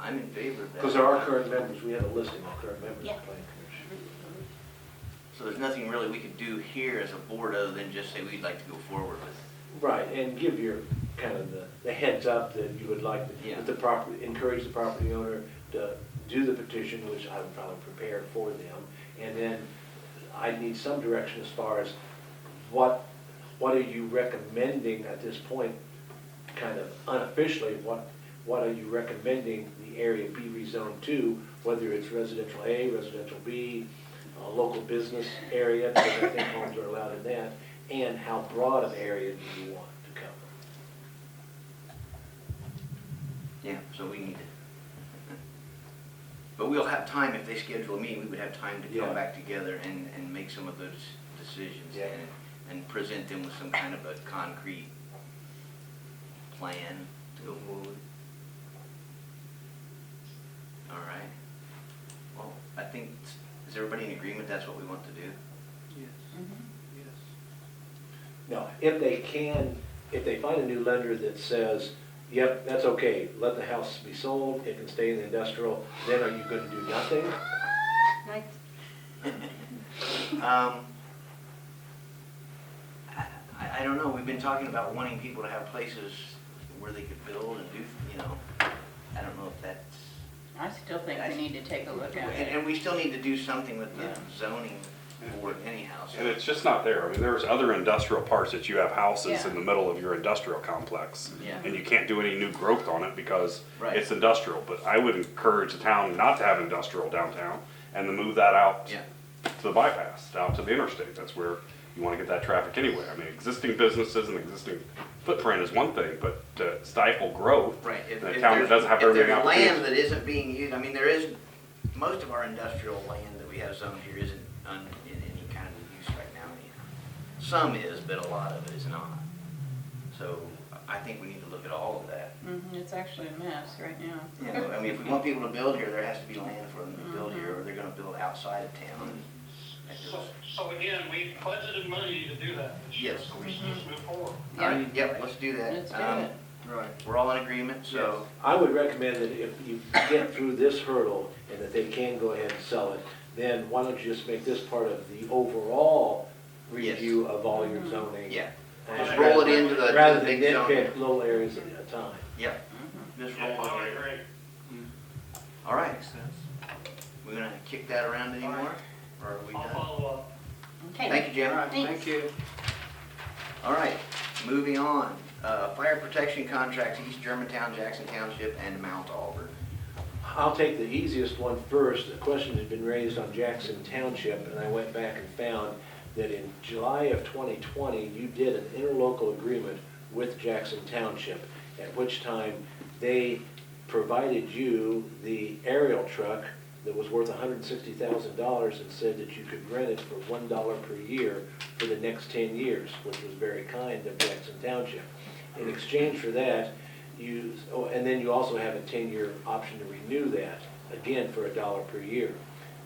I'm in favor of that. Because there are current members, we have a listing of current members of Yeah. the plan commission. So there's nothing really we could do here as a board other than just say we'd like to go forward with. Right, and give your, kind of the heads up that you would like, Yeah. that the property, encourage the property owner to do the petition, which I would probably prepare for them. And then I need some direction as far as what are you recommending at this point, kind of unofficially, what are you recommending the area be rezoned to, whether it's residential A, residential B, a local business area, because I think homes are allowed in that, and how broad an area do you want to cover? Yeah, so we need to. But we'll have time, if they schedule a meeting, we would have time to Yeah. come back together and make some of those decisions. Yeah. And present them with some kind of a concrete plan to go forward. All right. Well, I think, is everybody in agreement that's what we want to do? Now, if they can if they find a new lender that says, yep, that's okay, let the house be sold, it can stay in the industrial, then are you gonna do nothing? Nice. I don't know, we've been talking about wanting people to have places where they could build and do, you know, I don't know if that's, I still think we need to take a look at and it. we still need to do something with the Yeah. zoning board anyhow. So. And it's just not there. I mean, there's other industrial parts that you have houses Yeah. in the middle of your industrial complex. Yeah. And you can't do any new growth on it because Right. it's industrial. But I would encourage the town not to have industrial downtown and to move that out Yeah. to the bypass, out to the interstate. That's where you want to get that traffic anyway. I mean, existing businesses and existing footprint is one thing, but to stifle growth Right. If, in a if town that there's- doesn't have very many If there's land opportunities. that isn't being used, I mean, there is, most of our industrial land that we have zoned here isn't in any kind of use right now anyhow. Some is, but a lot of it is not. So I think we need to look at all of that. It's actually a mess right now. You know, I mean, if we want people to build here, there has to be land for them to build here, or they're gonna build outside of town. So again, we budgeted money to do that this year, Yes. so we should just move forward. All right, yep, let's do that. Let's do it. Right. We're all in agreement, so. I would recommend that if you get through this hurdle and that they can go ahead and sell it, then why don't you just make this part of the overall review of all your zoning? Yeah, And just roll it into the Rather than big zone. nitpick little areas at a time. Yep, just roll Yeah, I would it in. agree. All right. We're gonna kick that around anymore, or are we I'll done? follow up. Okay. Thank you, Jim. All right, Thanks. thank you. All right, moving on. Fire protection contracts, East Germantown, Jackson Township, and Mount Auburn. I'll take the easiest one first. A question has been raised on Jackson Township, and I went back and found that in July of 2020, you did an interlocal agreement with Jackson Township, at which time they provided you the aerial truck that was worth $160,000 and said that you could rent it for $1 per year for the next 10 years, which was very kind of Jackson Township. In exchange for that, and then you also have a 10-year option to renew that, again for $1 per year.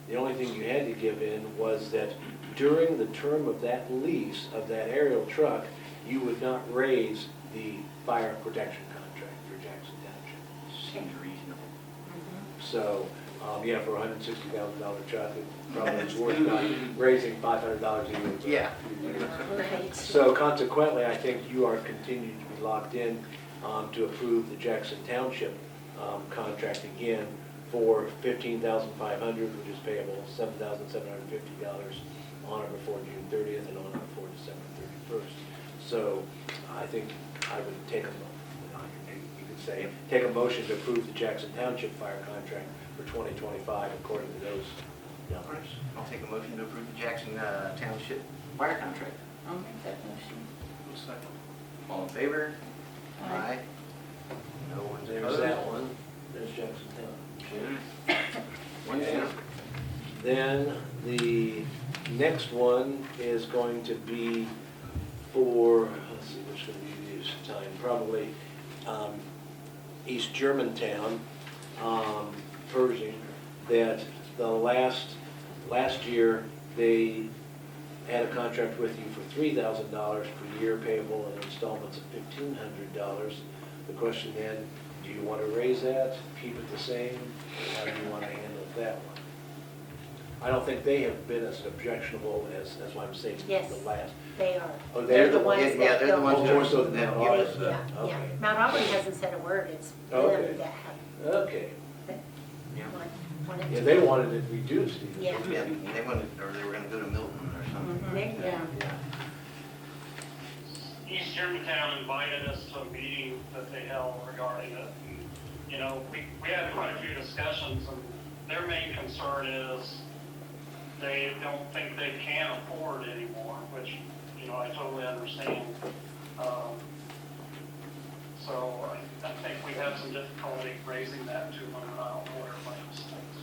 The only thing you had to give in was that during the term of that lease of that aerial truck, you would not raise the fire protection contract for Jackson Township. Seems reasonable. So, yeah, for a $160,000 truck, it probably is worth not raising $500 a year. Yeah. Right. So consequently, I think you are continuing to be locked in to approve the Jackson Township contract again for $15,500, which is payable $7,750 on or before June 30th and on or before December 31st. So I think I would take you could say, take a motion to approve the Jackson Township fire contract for 2025 according to those numbers. I'll take a motion to approve the Jackson Township fire contract. I'll make that motion. All in favor? Aye. No one's There's opposed? that one. There's Jackson Township. One down. Then the next one is going to be for, let's see, which one do you use time? Probably East Germantown, Pershing, that the last year they had a contract with you for $3,000 per year payable in installments of $1,500. The question then, do you want to raise that, keep it the same, or how do you want to handle that one? I don't think they have been as objectionable as, that's why I'm saying Yes. the last. They are. Oh, They're the yeah, ones yeah, that they're the don't. ones Oh, more so than Mount Yeah, Auburn. They- Yeah, yeah. Okay. Mount Auburn hasn't said a word. It's Okay. them that have. Okay. Yeah. wanted Yeah, to- they wanted it reduced even. Yeah. Yeah, they wanted, or they were gonna go to Milton or something. They- Yeah. East Germantown invited us to a meeting that they held regarding it. And, you know, we had quite a few discussions, and their main concern is they don't think they can afford anymore, which, you know, I totally understand. So I think we have some difficulty raising that to them. I don't know what everybody else thinks.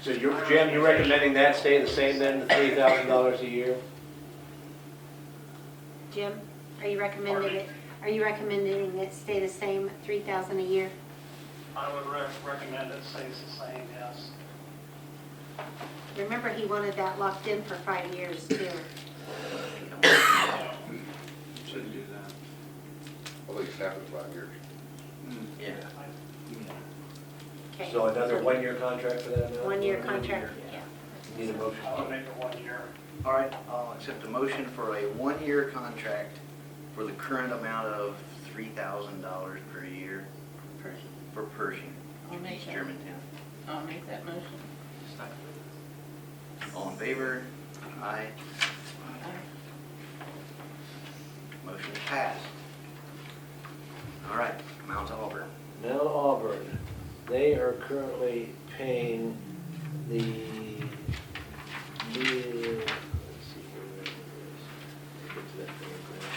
So Jim, you're recommending that stay the same then, the $3,000 a year? Jim, are you recommending it stay the same, 3,000 a year? I would recommend it stays the same, yes. Remember, he wanted that locked in for 5 years too. Shouldn't do that. Well, at least half of 5 years. Yeah. Okay. So another one-year contract for that amount? 1 year contract, yeah. Need a motion? I'll make it 1 year. All right, I'll accept a motion for a 1-year contract for the current amount of $3,000 per year for Pershing, I'll make East that. Germantown. I'll make that motion. All in favor? Aye. Aye. Motion passed. All right, Mount Auburn. Mount Auburn, they are currently paying the, let's see where that is. Get to that paragraph.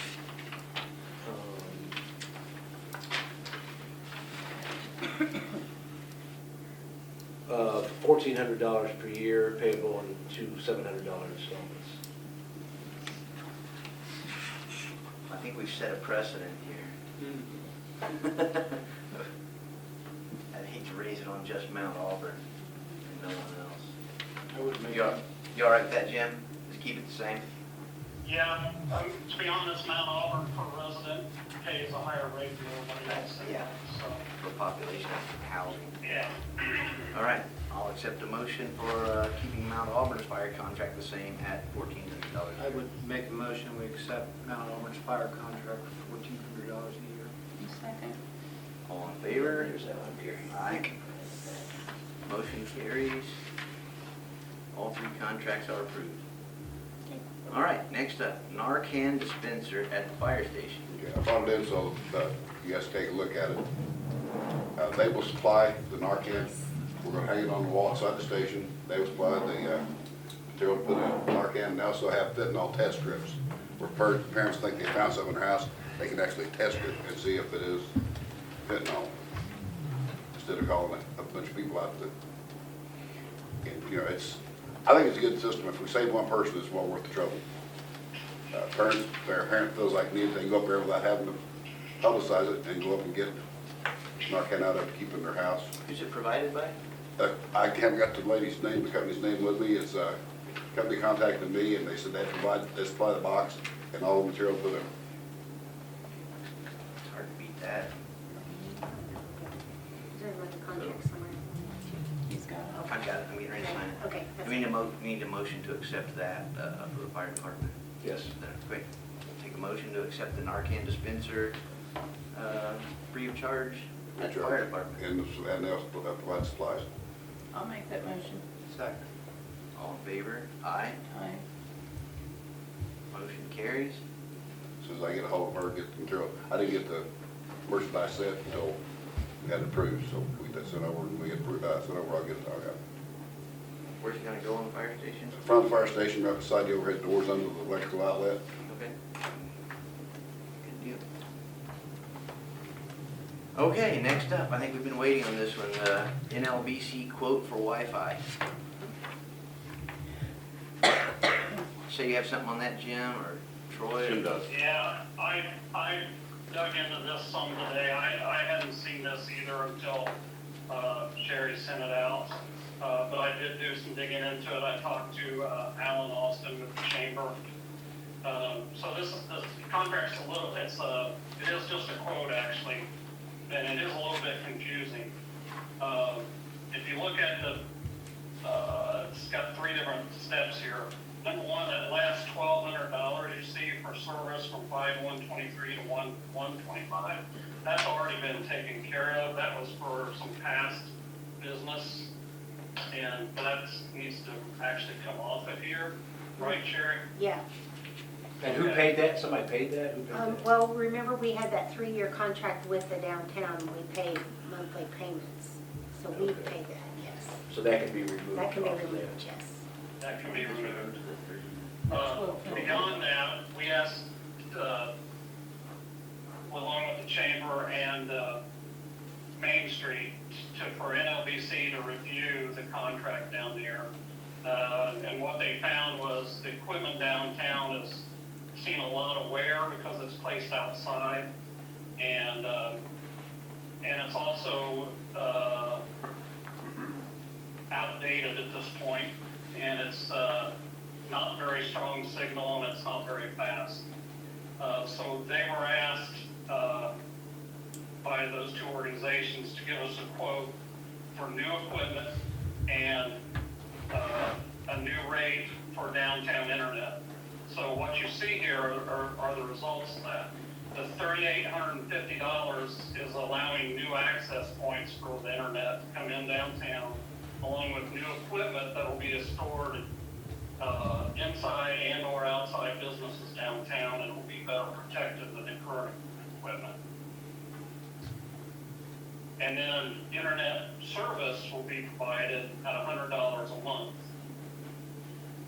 $1,400 per year payable in 2 $700 installments. I think we've set a precedent here. I'd hate to raise it on just Mount Auburn and no one else. I would make, You all right with that, Jim? Just keep it the same? Yeah, to be honest, Mount Auburn per resident pays a higher rate than everybody else. Yeah. So, For population housing. yeah. All right, I'll accept a motion for keeping Mount Auburn's fire contract the same at $1,400. I would make a motion, we accept Mount Auburn's fire contract for $1,400 a year. Second. All in favor? There's that one here. Aye. Motion carries. All 3 contracts are approved. All right, next up, Narcan dispenser at the fire station. Yeah, I brought it in so you guys take a look at it. They will supply the Narcan. We're gonna hang it on the wall outside the station. They will supply the material to put in Narcan. They also have fentanyl test strips. Where parents think they found something in their house, they can actually test it and see if it is fentanyl. Instead of calling a bunch of people out to, and, you know, I think it's a good system. If we save one person, it's well worth the trouble. Parents, their parent feels like they can go up there without having to publicize it and go up and get Narcan out of it to keep in their house. Who's it provided by? I haven't got the lady's name, the company's name with me. It's, company contacted me and they said they supply the box and all the material for them. It's hard to beat that. Is there like a contract somewhere? He's got it. I've got it, I'm getting ready to sign it. Okay, that's We need a motion to accept that for the fire department. Yes. Quick, take a motion to accept the Narcan dispenser free of charge at the fire department. And they'll provide supplies. I'll make that motion. Second. All in favor? Aye. Aye. Motion carries. As soon as I get a hold of her, get the material. I didn't get the merchandise set until we had it approved, so we get that sent over, and we get sent over, I'll get it, I'll have it. Where's it gonna go on the fire station? In front of the fire station, right beside the overhead doors under the electrical outlet. Okay. Good deal. Okay, next up, I think we've been waiting on this one, NLBC quote for Wi-Fi. Say you have something on that, Jim, or Troy? Jim does. Yeah, I dug into this some today. I hadn't seen this either until Sherry sent it out. But I did do some digging into it. I talked to Alan Austin with the chamber. So this contract's a little, it is just a quote actually, and it is a little bit confusing. If you look at it's got 3 different steps here. Number 1, that last $1,200 you see for service from 5/1/23 to 1/1/25, that's already been taken care of. That was for some past business, and that needs to actually come off of here, right, Sherry? Yeah. And who paid that? Somebody paid that? Who paid that? Well, remember we had that 3-year contract with the downtown, and we paid monthly payments. So we Okay. paid that, yes. So that can be removed? That can be off of removed, yes. That can be removed. That's what- Beyond that, we asked, along with the chamber and Main Street, for NLBC to review the contract down there. And what they found was the equipment downtown has seen a lot of wear because it's placed outside. And it's also out outdated at this point, and it's not very strong signal and it's not very fast. So they were asked by those two organizations to give us a quote for new equipment and a new rate for downtown internet. So what you see here are the results of that. The $3,850 is allowing new access points for the internet to come in downtown, along with new equipment that will be stored inside and or outside businesses downtown, and will be better protected than the current equipment. And then internet service will be provided at $100 a month.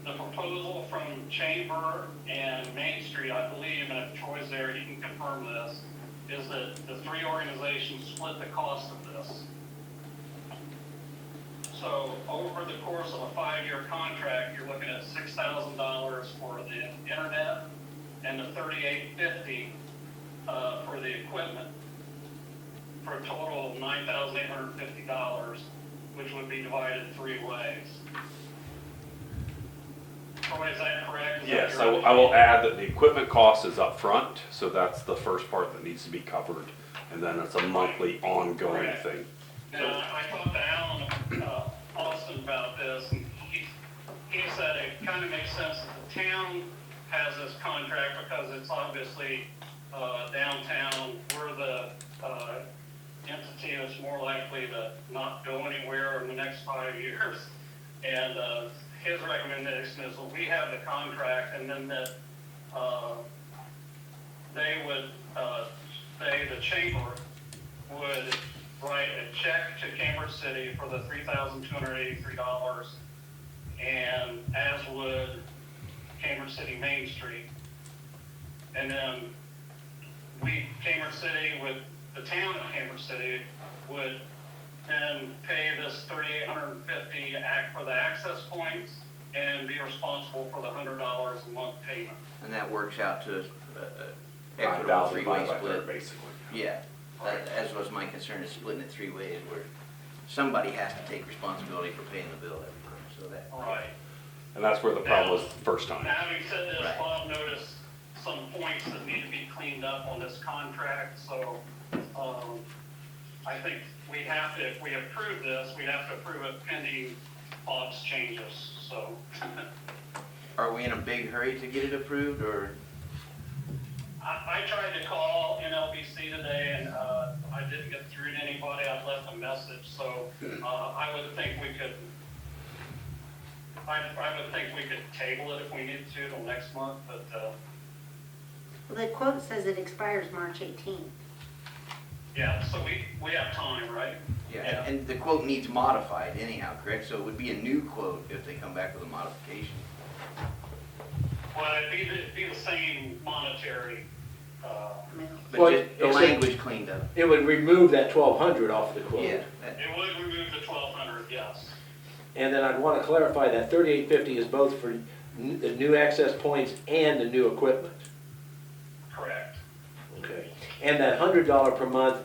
The proposal from Chamber and Main Street, I believe, and if Troy's there, he can confirm this, is that the three organizations split the cost of this. So over the course of a 5-year contract, you're looking at $6,000 for the internet and the $3,850 for the equipment, for a total of $9,850, which would be divided 3 ways. Troy, is that correct? Is that Yes, your I will add that the equipment cost is up front, so that's the first part that needs to be covered, and then it's a monthly ongoing Correct. thing. Now, I talked to Alan Austin about this, and he said it kind of makes sense that the town has this contract because it's obviously downtown. We're the entity that's more likely to not go anywhere in the next 5 years. And his recommendation is that we have the contract, and then that they would, the chamber would write a check to Cambridge City for the $3,283, and as would Cambridge City Main Street. And then Cambridge City would, the town of Cambridge City would then pay this $3,850 act for the access points and be responsible for the $100 a month payment. And that works out to equitable 3-way split. Basically. Yeah, as was my concern, is splitting it 3 ways where somebody has to take responsibility for paying the bill every time, so that. Right. And that's where the problem was the first time. Now, having said this, Right. Bob noticed some points that need to be cleaned up on this contract, so I think we have to, if we approve this, we'd have to approve it pending Bob's changes, so. Are we in a big hurry to get it approved, or? I tried to call NLBC today, and I didn't get through to anybody. I've left a message, so I would think we could, I would think we could table it if we needed to till next month, but Well, the quote says it expires March 18th. yeah, so we have time, right? Yeah, and the quote needs modified anyhow, correct? So it would be a new quote if they come back with a modification. Well, it'd be the same monetary, But Well, just the except- language cleaned up. It would remove that 1,200 off the quote. Yeah, it would remove the 1,200, yes. And then I'd want to clarify that 3,850 is both for the new access points and the new equipment. Correct. Okay. And that $100 per month,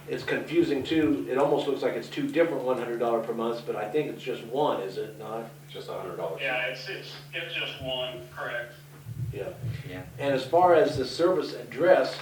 it's confusing too. It almost looks like it's 2 different $100 per month, but I think it's just one, is it not? Just $100. Yeah, it's just one, correct. Yeah. yeah. And as far as the service address,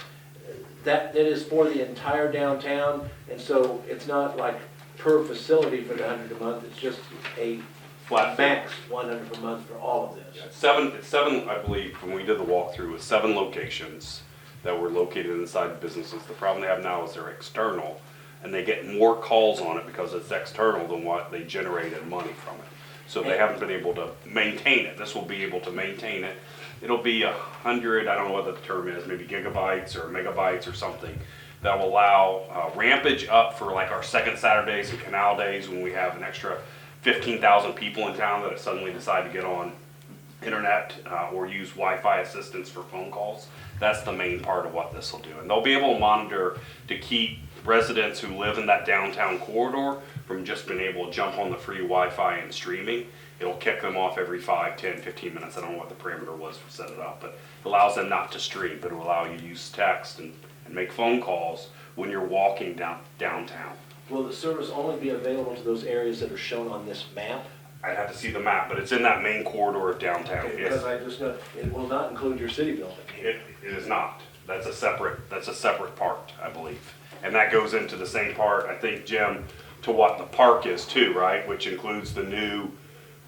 that is for the entire downtown, and so it's not like per facility for the 100 a month, it's just a Flat fee. max 100 per month for all of this. Yeah, it's seven, I believe, when we did the walkthrough, was 7 locations that were located inside the businesses. The problem they have now is they're external, and they get more calls on it because it's external than what they generated money from it. So they haven't been able to maintain it. This will be able to maintain it. It'll be 100, I don't know what the term is, maybe gigabytes or megabytes or something, that will allow rampage up for like our second Saturdays and canal days when we have an extra 15,000 people in town that suddenly decide to get on internet or use Wi-Fi assistance for phone calls. That's the main part of what this will do. And they'll be able to monitor to keep residents who live in that downtown corridor from just being able to jump on the free Wi-Fi and streaming. It'll kick them off every 5, 10, 15 minutes. I don't know what the parameter was for setting it up, but it allows them not to stream, but it will allow you to use text and make phone calls when you're walking downtown. will the service only be available to those areas that are shown on this map? I'd have to see the map, but it's in that main corridor of downtown, Because yes. I just know, it will not include your city building. It is not. That's a separate part, I believe. And that goes into the same part, I think, Jim, to what the park is too, right? Which includes the new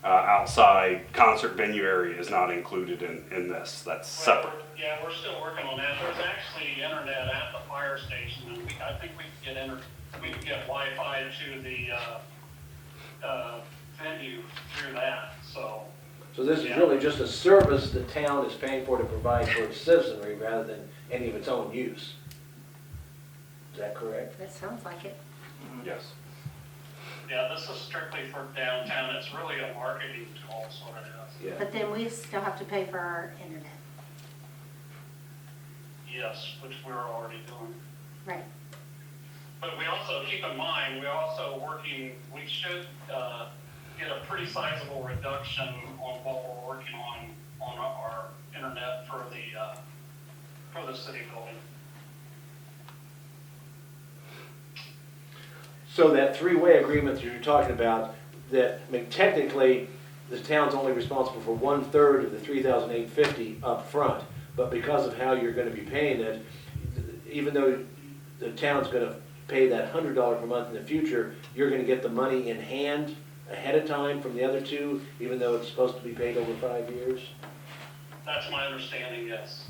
outside concert venue area is not included in this. That's separate. Yeah, we're still working on that. There's actually internet at the fire station, and I think we can get Wi-Fi to the, venue through that, so. So this is Yeah. really just a service the town is paying for to provide for its citizenry rather than any of its own use. Is that correct? That sounds like it. Yes. Yeah, this is strictly for downtown. It's really a marketing tool, is what it is. Yeah. But then we still have to pay for our internet. Yes, which we're already doing. Right. But we also, keep in mind, we're also working, we should get a pretty sizable reduction on what we're working on our internet for the city building. So that three-way agreement that you're talking about, that, I mean, technically, the town's only responsible for 1/3 of the $3,850 up front, but because of how you're gonna be paying it, even though the town's gonna pay that $100 per month in the future, you're gonna get the money in hand ahead of time from the other two, even though it's supposed to be paid over 5 years? That's my understanding, yes.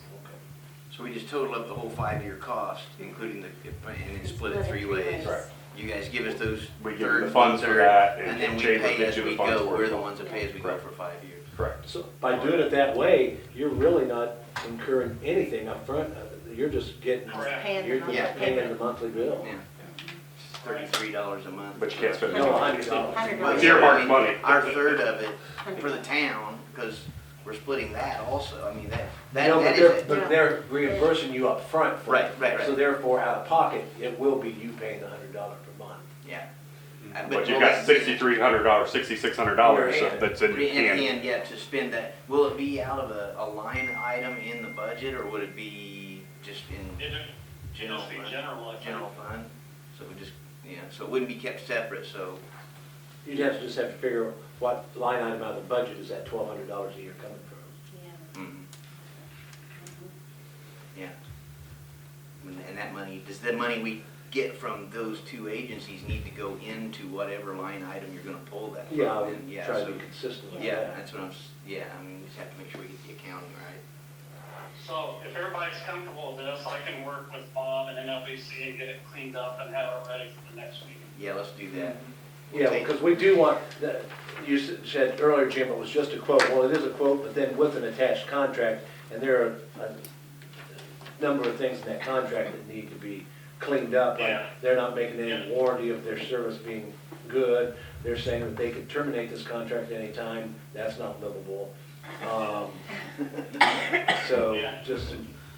So we just total up the whole 5-year cost, including and then split it 3 ways. Right. You guys give us those We give you third, the funds for one-third, that, and and then we Chamber pay gives as you the we funds go. for We're it. the ones that pay as we go Correct. for 5 years. Correct. So by doing it that way, you're really not incurring anything up front. You're just getting, Correct. Paying the you're monthly just paying the monthly bill. Yeah. $33 a month. But you can't spend it. No, $100. Well, It's yeah, earmarked I mean, money. Our third of it for the town, because we're splitting that also. I mean, that No, is it. but they're reimbursing you up front for it. Right. So therefore, out of pocket, it will be you paying the $100 per month. Yeah. But you've got $6,300, $6,600 In your hand. that's in your hand. And yeah, to spend that, will it be out of a line item in the budget, or would it be just in It'd general just be fund? general, I think. General fund? So we just, yeah, so it wouldn't be kept separate, so, You'd just have to figure out what line item out of the budget is that $1,200 a year coming from. Yeah. yeah. And that money, does the money we get from those two agencies need to go into whatever line item you're gonna pull that from? Yeah, I would And, yeah, try to so- be consistent with Yeah, that. that's what yeah, I mean, we just have to make sure we get the accounting right. So if everybody's comfortable with this, I can work with Bob and NLBC and get it cleaned up and have it ready for the next meeting. Yeah, let's do that. Yeah, because we do want, you said earlier, Jim, it was just a quote. Well, it is a quote, but then with an attached contract, and there are a number of things in that contract that need to be cleaned up. Like, Yeah. they're not making any warranty of their service being good. They're saying that they could terminate this contract at any time. That's not livable. So, Yeah. just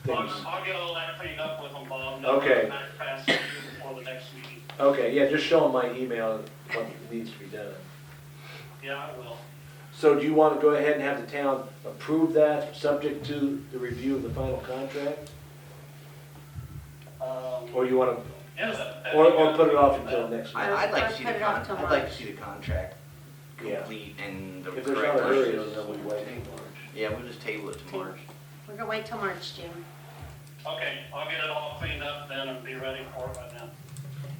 things. I'll get all that cleaned up with them, Bob. Okay. Back past you before the next meeting. Okay, yeah, just show them my email, what needs to be done. Yeah, I will. So do you want to go ahead and have the town approve that, subject to the review of the final contract? Or you want to, Yeah, that- or put it off until next month? I'd like to Or see put the it off till I'd like to March. see the contract Yeah. complete and the If there's correct not a hurry, versions. then we wait till March. Yeah, we'll just table it to March. We're gonna wait till March, Jim. Okay, I'll get it all cleaned up then and be ready for it by then.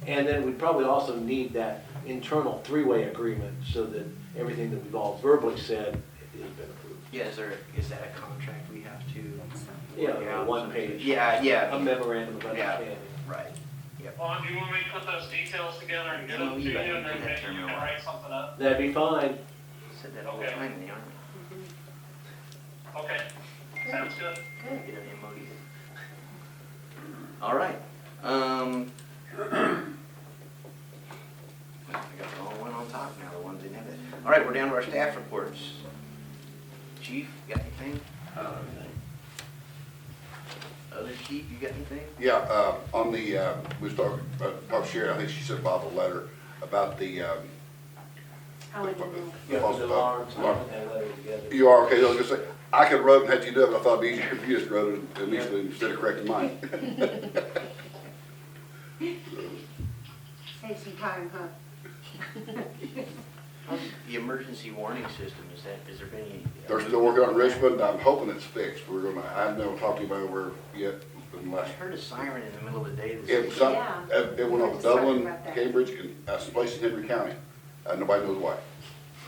And then we probably also need that internal three-way agreement so that everything that we've all verbally said has been approved. Yeah, is that a contract we have to? Yeah, work a out? one-page. Yeah. A memorandum of Yeah. understanding. Right. Yep. Well, do you want me to put those details together and get them to MOU, you I and think then that maybe term you can out. write something up? That'd be fine. Said that all the Okay. time in the Army. Okay, sounds good. Get an MOU. All right. I got the wrong one on top now, the ones in it. All right, we're down to our staff reports. Chief, got anything? Other chief, you got anything? Yeah, on the, we was talking about Sharon, I think she sent Bob a letter about the, Oh, I don't know. Yeah, false the alarms, alarm. put that letter together. You are, okay, I was gonna say, I could wrote and had you do it, but I thought it'd be easier if you just wrote it initially instead of correcting mine. Saves some time, huh? The emergency warning system, is there any? They're still working on Richmond, I'm hoping it's fixed, I've never talked to anybody over yet, I heard a siren in the middle of the day this it week. was some, Yeah. it went We off were just talking Dublin, about that. Cambridge, and, some place in Henry County, nobody knows why.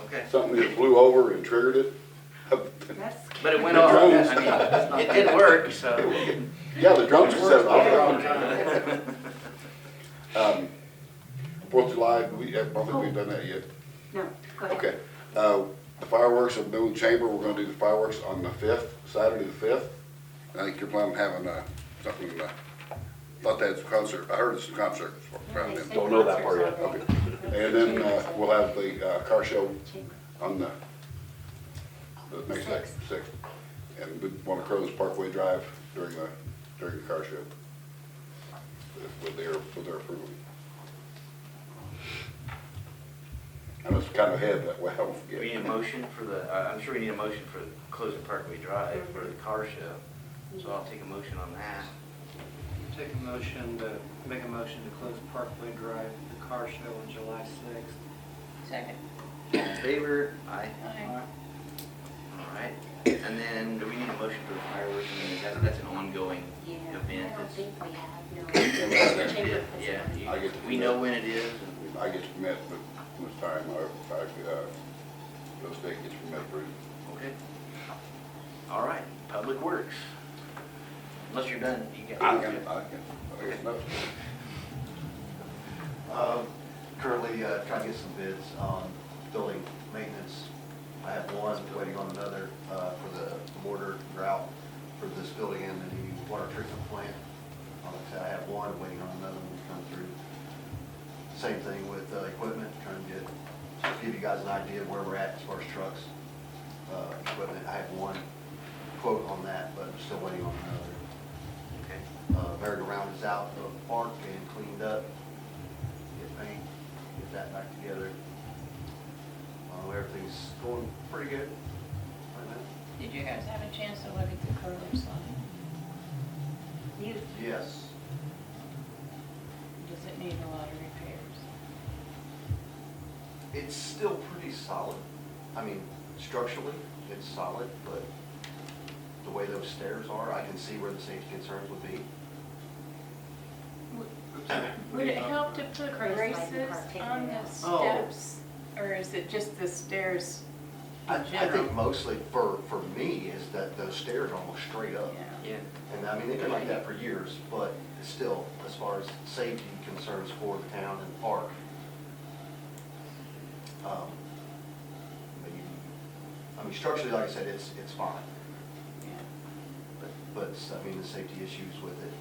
Okay. Something that flew over and triggered it. That's But it went The off, drones. I mean, it did work, so. Yeah, the drones can set it off. Okay. 4th of July, I don't think we've done that yet. No, go ahead. Okay, the fireworks of Boone Chamber, we're gonna do the fireworks on the 5th, Saturday the 5th. I think you're planning on having, something, thought they had some concert, I heard it's a concert. Yeah, they say Don't know that part yet. concerts Okay, and then, we'll have the, car show Chamber. on the next day, 6th. And we want to close Parkway Drive during the car show. With their approval. I know it's kind of ahead that way, I won't forget. We need a motion for the, I'm sure we need a motion for closing Parkway Drive for the car show. So I'll take a motion on that. Take a motion to, make a motion to close Parkway Drive, the car show on July 6th. Second. All in favor? Aye. Aye. All right. And then do we need a motion for the fireworks? I mean, that's an ongoing Yeah, event. I don't It's- think we have, no. Yeah, The chamber puts it Yeah, on. you- I get to we know when it is. I get to commit, but this time, the state gets to commit approved. Okay. All right, Public Works. Unless you're done, you I got. guess no. Currently, trying to get some bids on building maintenance. I have one, waiting on another, for the mortar grout for this building and the new water treatment plant. Like I said, I have one, waiting on another one to come through. Same thing with, equipment, trying to just give you guys an idea of where we're at as far as trucks. Equipment, I have one quote on that, but I'm still waiting on another. Okay. Merry-go-round is out of the park and cleaned up. Get paint, get that back together. Everything's going pretty good right now. Did you guys have a chance to look at the curler sign? You, Yes, Does it need a lot of repairs? it's still pretty solid. I mean, structurally, it's solid, but the way those stairs are, I can see where the safety concerns would be. Would it help to put Curtis braces like the car taking on it the out. Oh. steps? Or is it just the stairs I in think general? mostly for me is that those stairs are almost straight up. Yeah. Yeah. And I mean, they've been like that for years, but still, as far as safety concerns for the town and the park, I mean, structurally, like I said, it's fine, Yeah. but, I mean, the safety issues with it.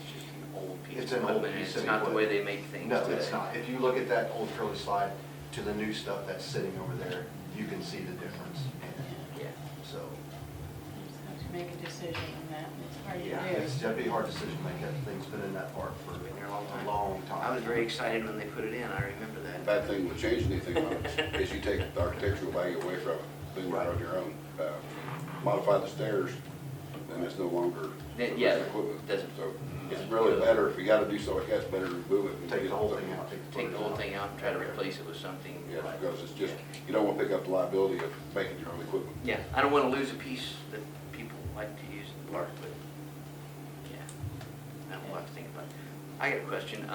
It's just an old piece It's of an old equipment, and piece it's of not the way equipment. they make things No, today. it's not. If you look at that old curly slide to the new stuff that's sitting over there, you can see the difference in it. Yeah. So, You just have to make a decision on that, and it's hard to yeah, do. that'd be a hard decision to make. That thing's been in that park for Been there a long time. a long time. I was very excited when they put it in, I remember that. Bad thing with changing anything on it is you take the architectural value away from it, then you're on your own. Modify the stairs, then it's no longer Then, yeah, equipment. doesn't- So it's really better, if you gotta do something like that, it's better to remove it. and Take get the whole it- thing out, Take the whole thing out and try to replace it with something. Yeah, because it's just, you don't wanna pick up the liability of making your own equipment. Yeah, I don't want to lose a piece that people like to use in the park, but, yeah, we'll have to think about it. I got a question,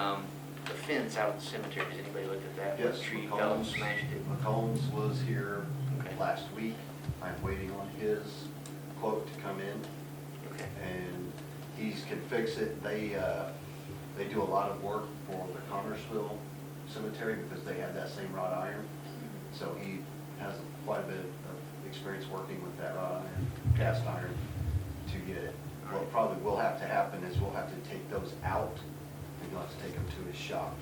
the fence out at the cemetery, has anybody looked at that? Yes, The tree fell and McCollum's, smashed it. McCollum's was here Okay. last week. I'm waiting on his quote to come in, Okay. and he can fix it. They do a lot of work for the Connersville Cemetery because they have that same wrought iron. So he has quite a bit of experience working with that wrought iron, cast iron, to get it. What probably will have to happen is we'll have to take those out, and he'll have to take them to his shop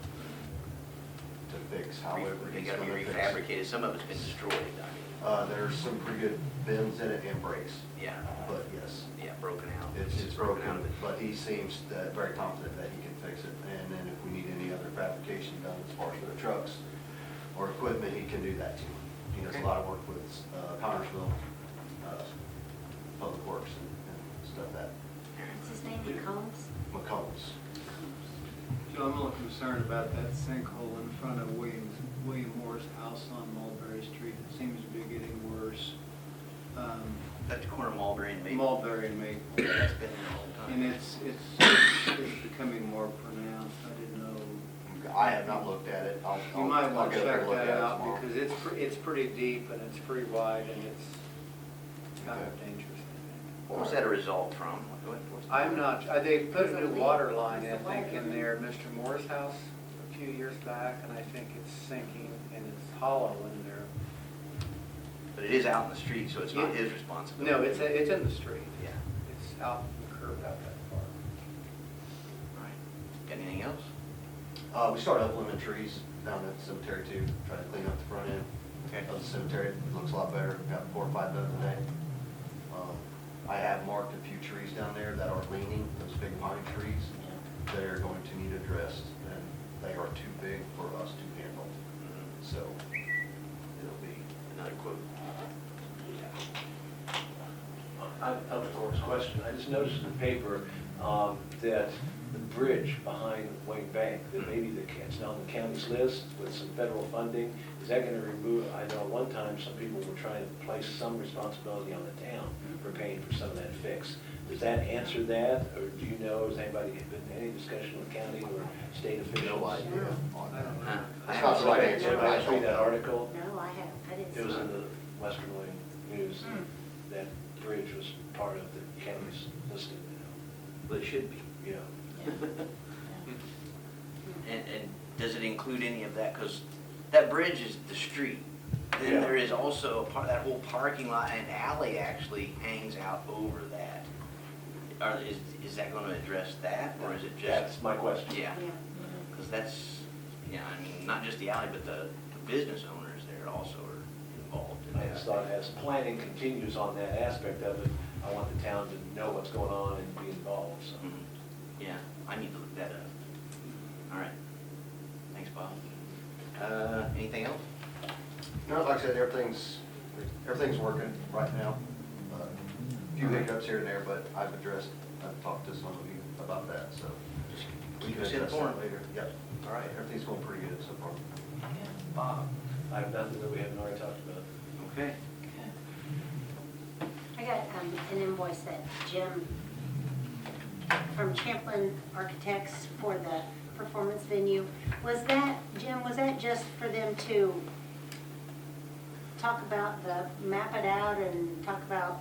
to fix however They he's gotta be gonna fix it. refabricated, some of it's been destroyed, I mean, There's some pretty good bends in it and brakes, yeah, but yes, yeah, broken out. it's broken, out of it. but he seems very confident that he can fix it. And then if we need any other fabrication done as far as for the trucks or equipment, he can do that too. He does a Okay. lot of work with Connersville, Public Works and stuff that, what's his name, Combs? McCombs. Joe, I'm a little concerned about that sinkhole in front of William Moore's house on Mulberry Street. It seems to be getting worse. That's the corner of Mulberry and Maple. Mulberry and Maple. That's been there a long And time. it's becoming more pronounced. I didn't know. I have not looked at it. You might I'll want to get up there check and look that at it out tomorrow. because it's pretty deep and it's pretty wide and it's kind of Okay. dangerous. What was that a result from? What's the- I'm not, they put a new water line, I think, in there at Mr. Moore's house a few years back, and I think it's sinking and it's hollow in there. But it is out in the street, so it's not Yeah. his responsibility. No, it's in the street. Yeah. It's out in the curb out that far. All right. Got anything else? We started uplimbing trees down at the cemetery too, trying to clean up the front end Okay. of the cemetery. It looks a lot better. Got 4 or 5 done today. I have marked a few trees down there that are leaning, those big pine trees. They're going to need addressed, and they are too big for us to handle. So it'll be Another quote. I have a course question. I just noticed in the paper that the bridge behind Wayne Bank, that maybe it's not on the county's list with some federal funding. Is that going to remove, I know at one time some people were trying to place some responsibility on the town for paying for some of that fix. Does that answer that, or do you know, has anybody been any discussion with county or state officials? no idea on that. Huh. That's not the right answer. Did anybody read that article? No, I haven't, I didn't see It was it. in the Western Wayne News, that bridge was part of the county's listing, But it should be. you know. And does it include any of that? Because that bridge is the street. Then Yeah. there is also a part, that whole parking lot and alley actually hangs out over that. Is that going to address that, or is it just? That's my question. Yeah, Yeah. because that's, I mean, not just the alley, but the business owners there also are involved in I that. just thought as planning continues on that aspect of it, I want the town to know what's going on and be involved, so. Mhm. Yeah, I need to look that up. All right. Thanks, Bob. Anything else? No, like I said, everything's working right now. A few hiccups here and there, but I've talked to some of you about that, so. Just we keep can us address that informed. later. Yep. All right, everything's going pretty good so far. Bob? I have nothing that we haven't already talked about. Okay. I got an invoice that Jim from Champlin Architects for the performance venue. Was that, Jim, was that just for them to talk about map it out and talk about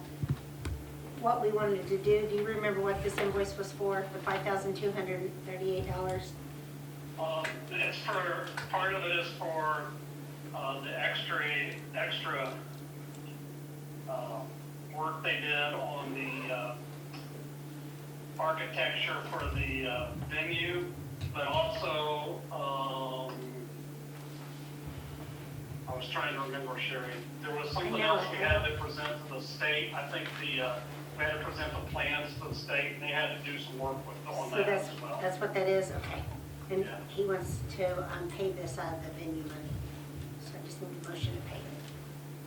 what we wanted to do? Do you remember what this invoice was for, the $5,238? It's for, part of it is for, the extra, work they did on the, architecture for the, venue, but also, I was trying to remember, Sherry, there was something else we had to present to the state. I think we had to present the plans to the state, and they had to do some work on So that as well. that's what that is? Okay. And Yeah. he wants to pay this out of the venue money. So I just need a motion to pay it.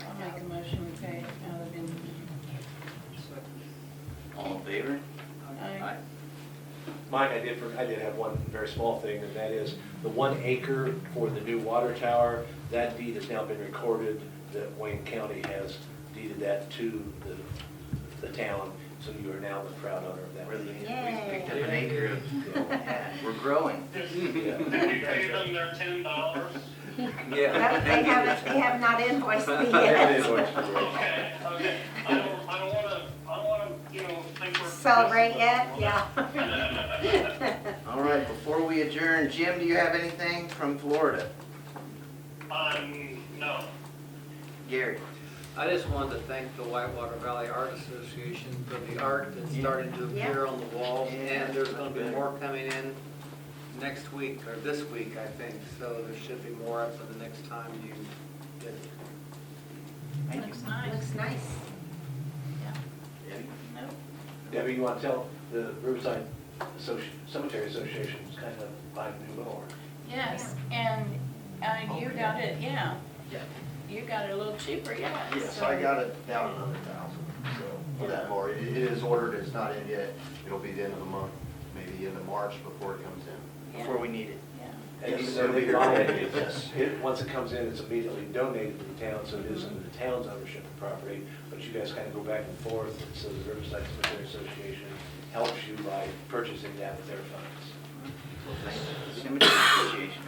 I'll make a motion we pay out of the. All in favor? Aye. Mike, I did have one very small thing, and that is the 1 acre for the new water tower. That deed has now been recorded, that Wayne County has deeded that to the town, so you are now the proud owner of that. We're the, Yay. we picked up an acre of, yeah, we're growing. Yeah. Did we pay them their $10? No, they have not invoiced me yet. Okay, okay. I don't wanna, think we're. Celebrate yet? Yeah. All right, before we adjourn, Jim, do you have anything from Florida? No. Gary? I just wanted to thank the Whitewater Valley Art Association for the art that's starting to appear on the walls, and there's gonna be more coming in next week, or this week, I think, so there should be more up for the next time you get it. Thank you. Looks nice. Looks nice. Debbie? No? Debbie, you want to tell the Riverside Cemetery Association is kind of buying a new mower? Yes, and you got it, yeah. You got it a little cheaper, yeah. Yeah, so I got it down another 1,000, so, for that more. It is ordered, it's not in yet. It'll be the end of the month, maybe end of March before it comes in. before we need it. Yeah. And even though they buy it, once it comes in, it's immediately donated to the town, so it is under the town's ownership of the property. But you guys kind of go back and forth, so the Riverside Cemetery Association helps you by purchasing that with their funds. Cemetery Association.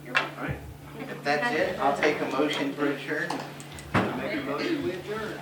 All right. If that's it, I'll take a motion for adjournment. Make a motion, we adjourn.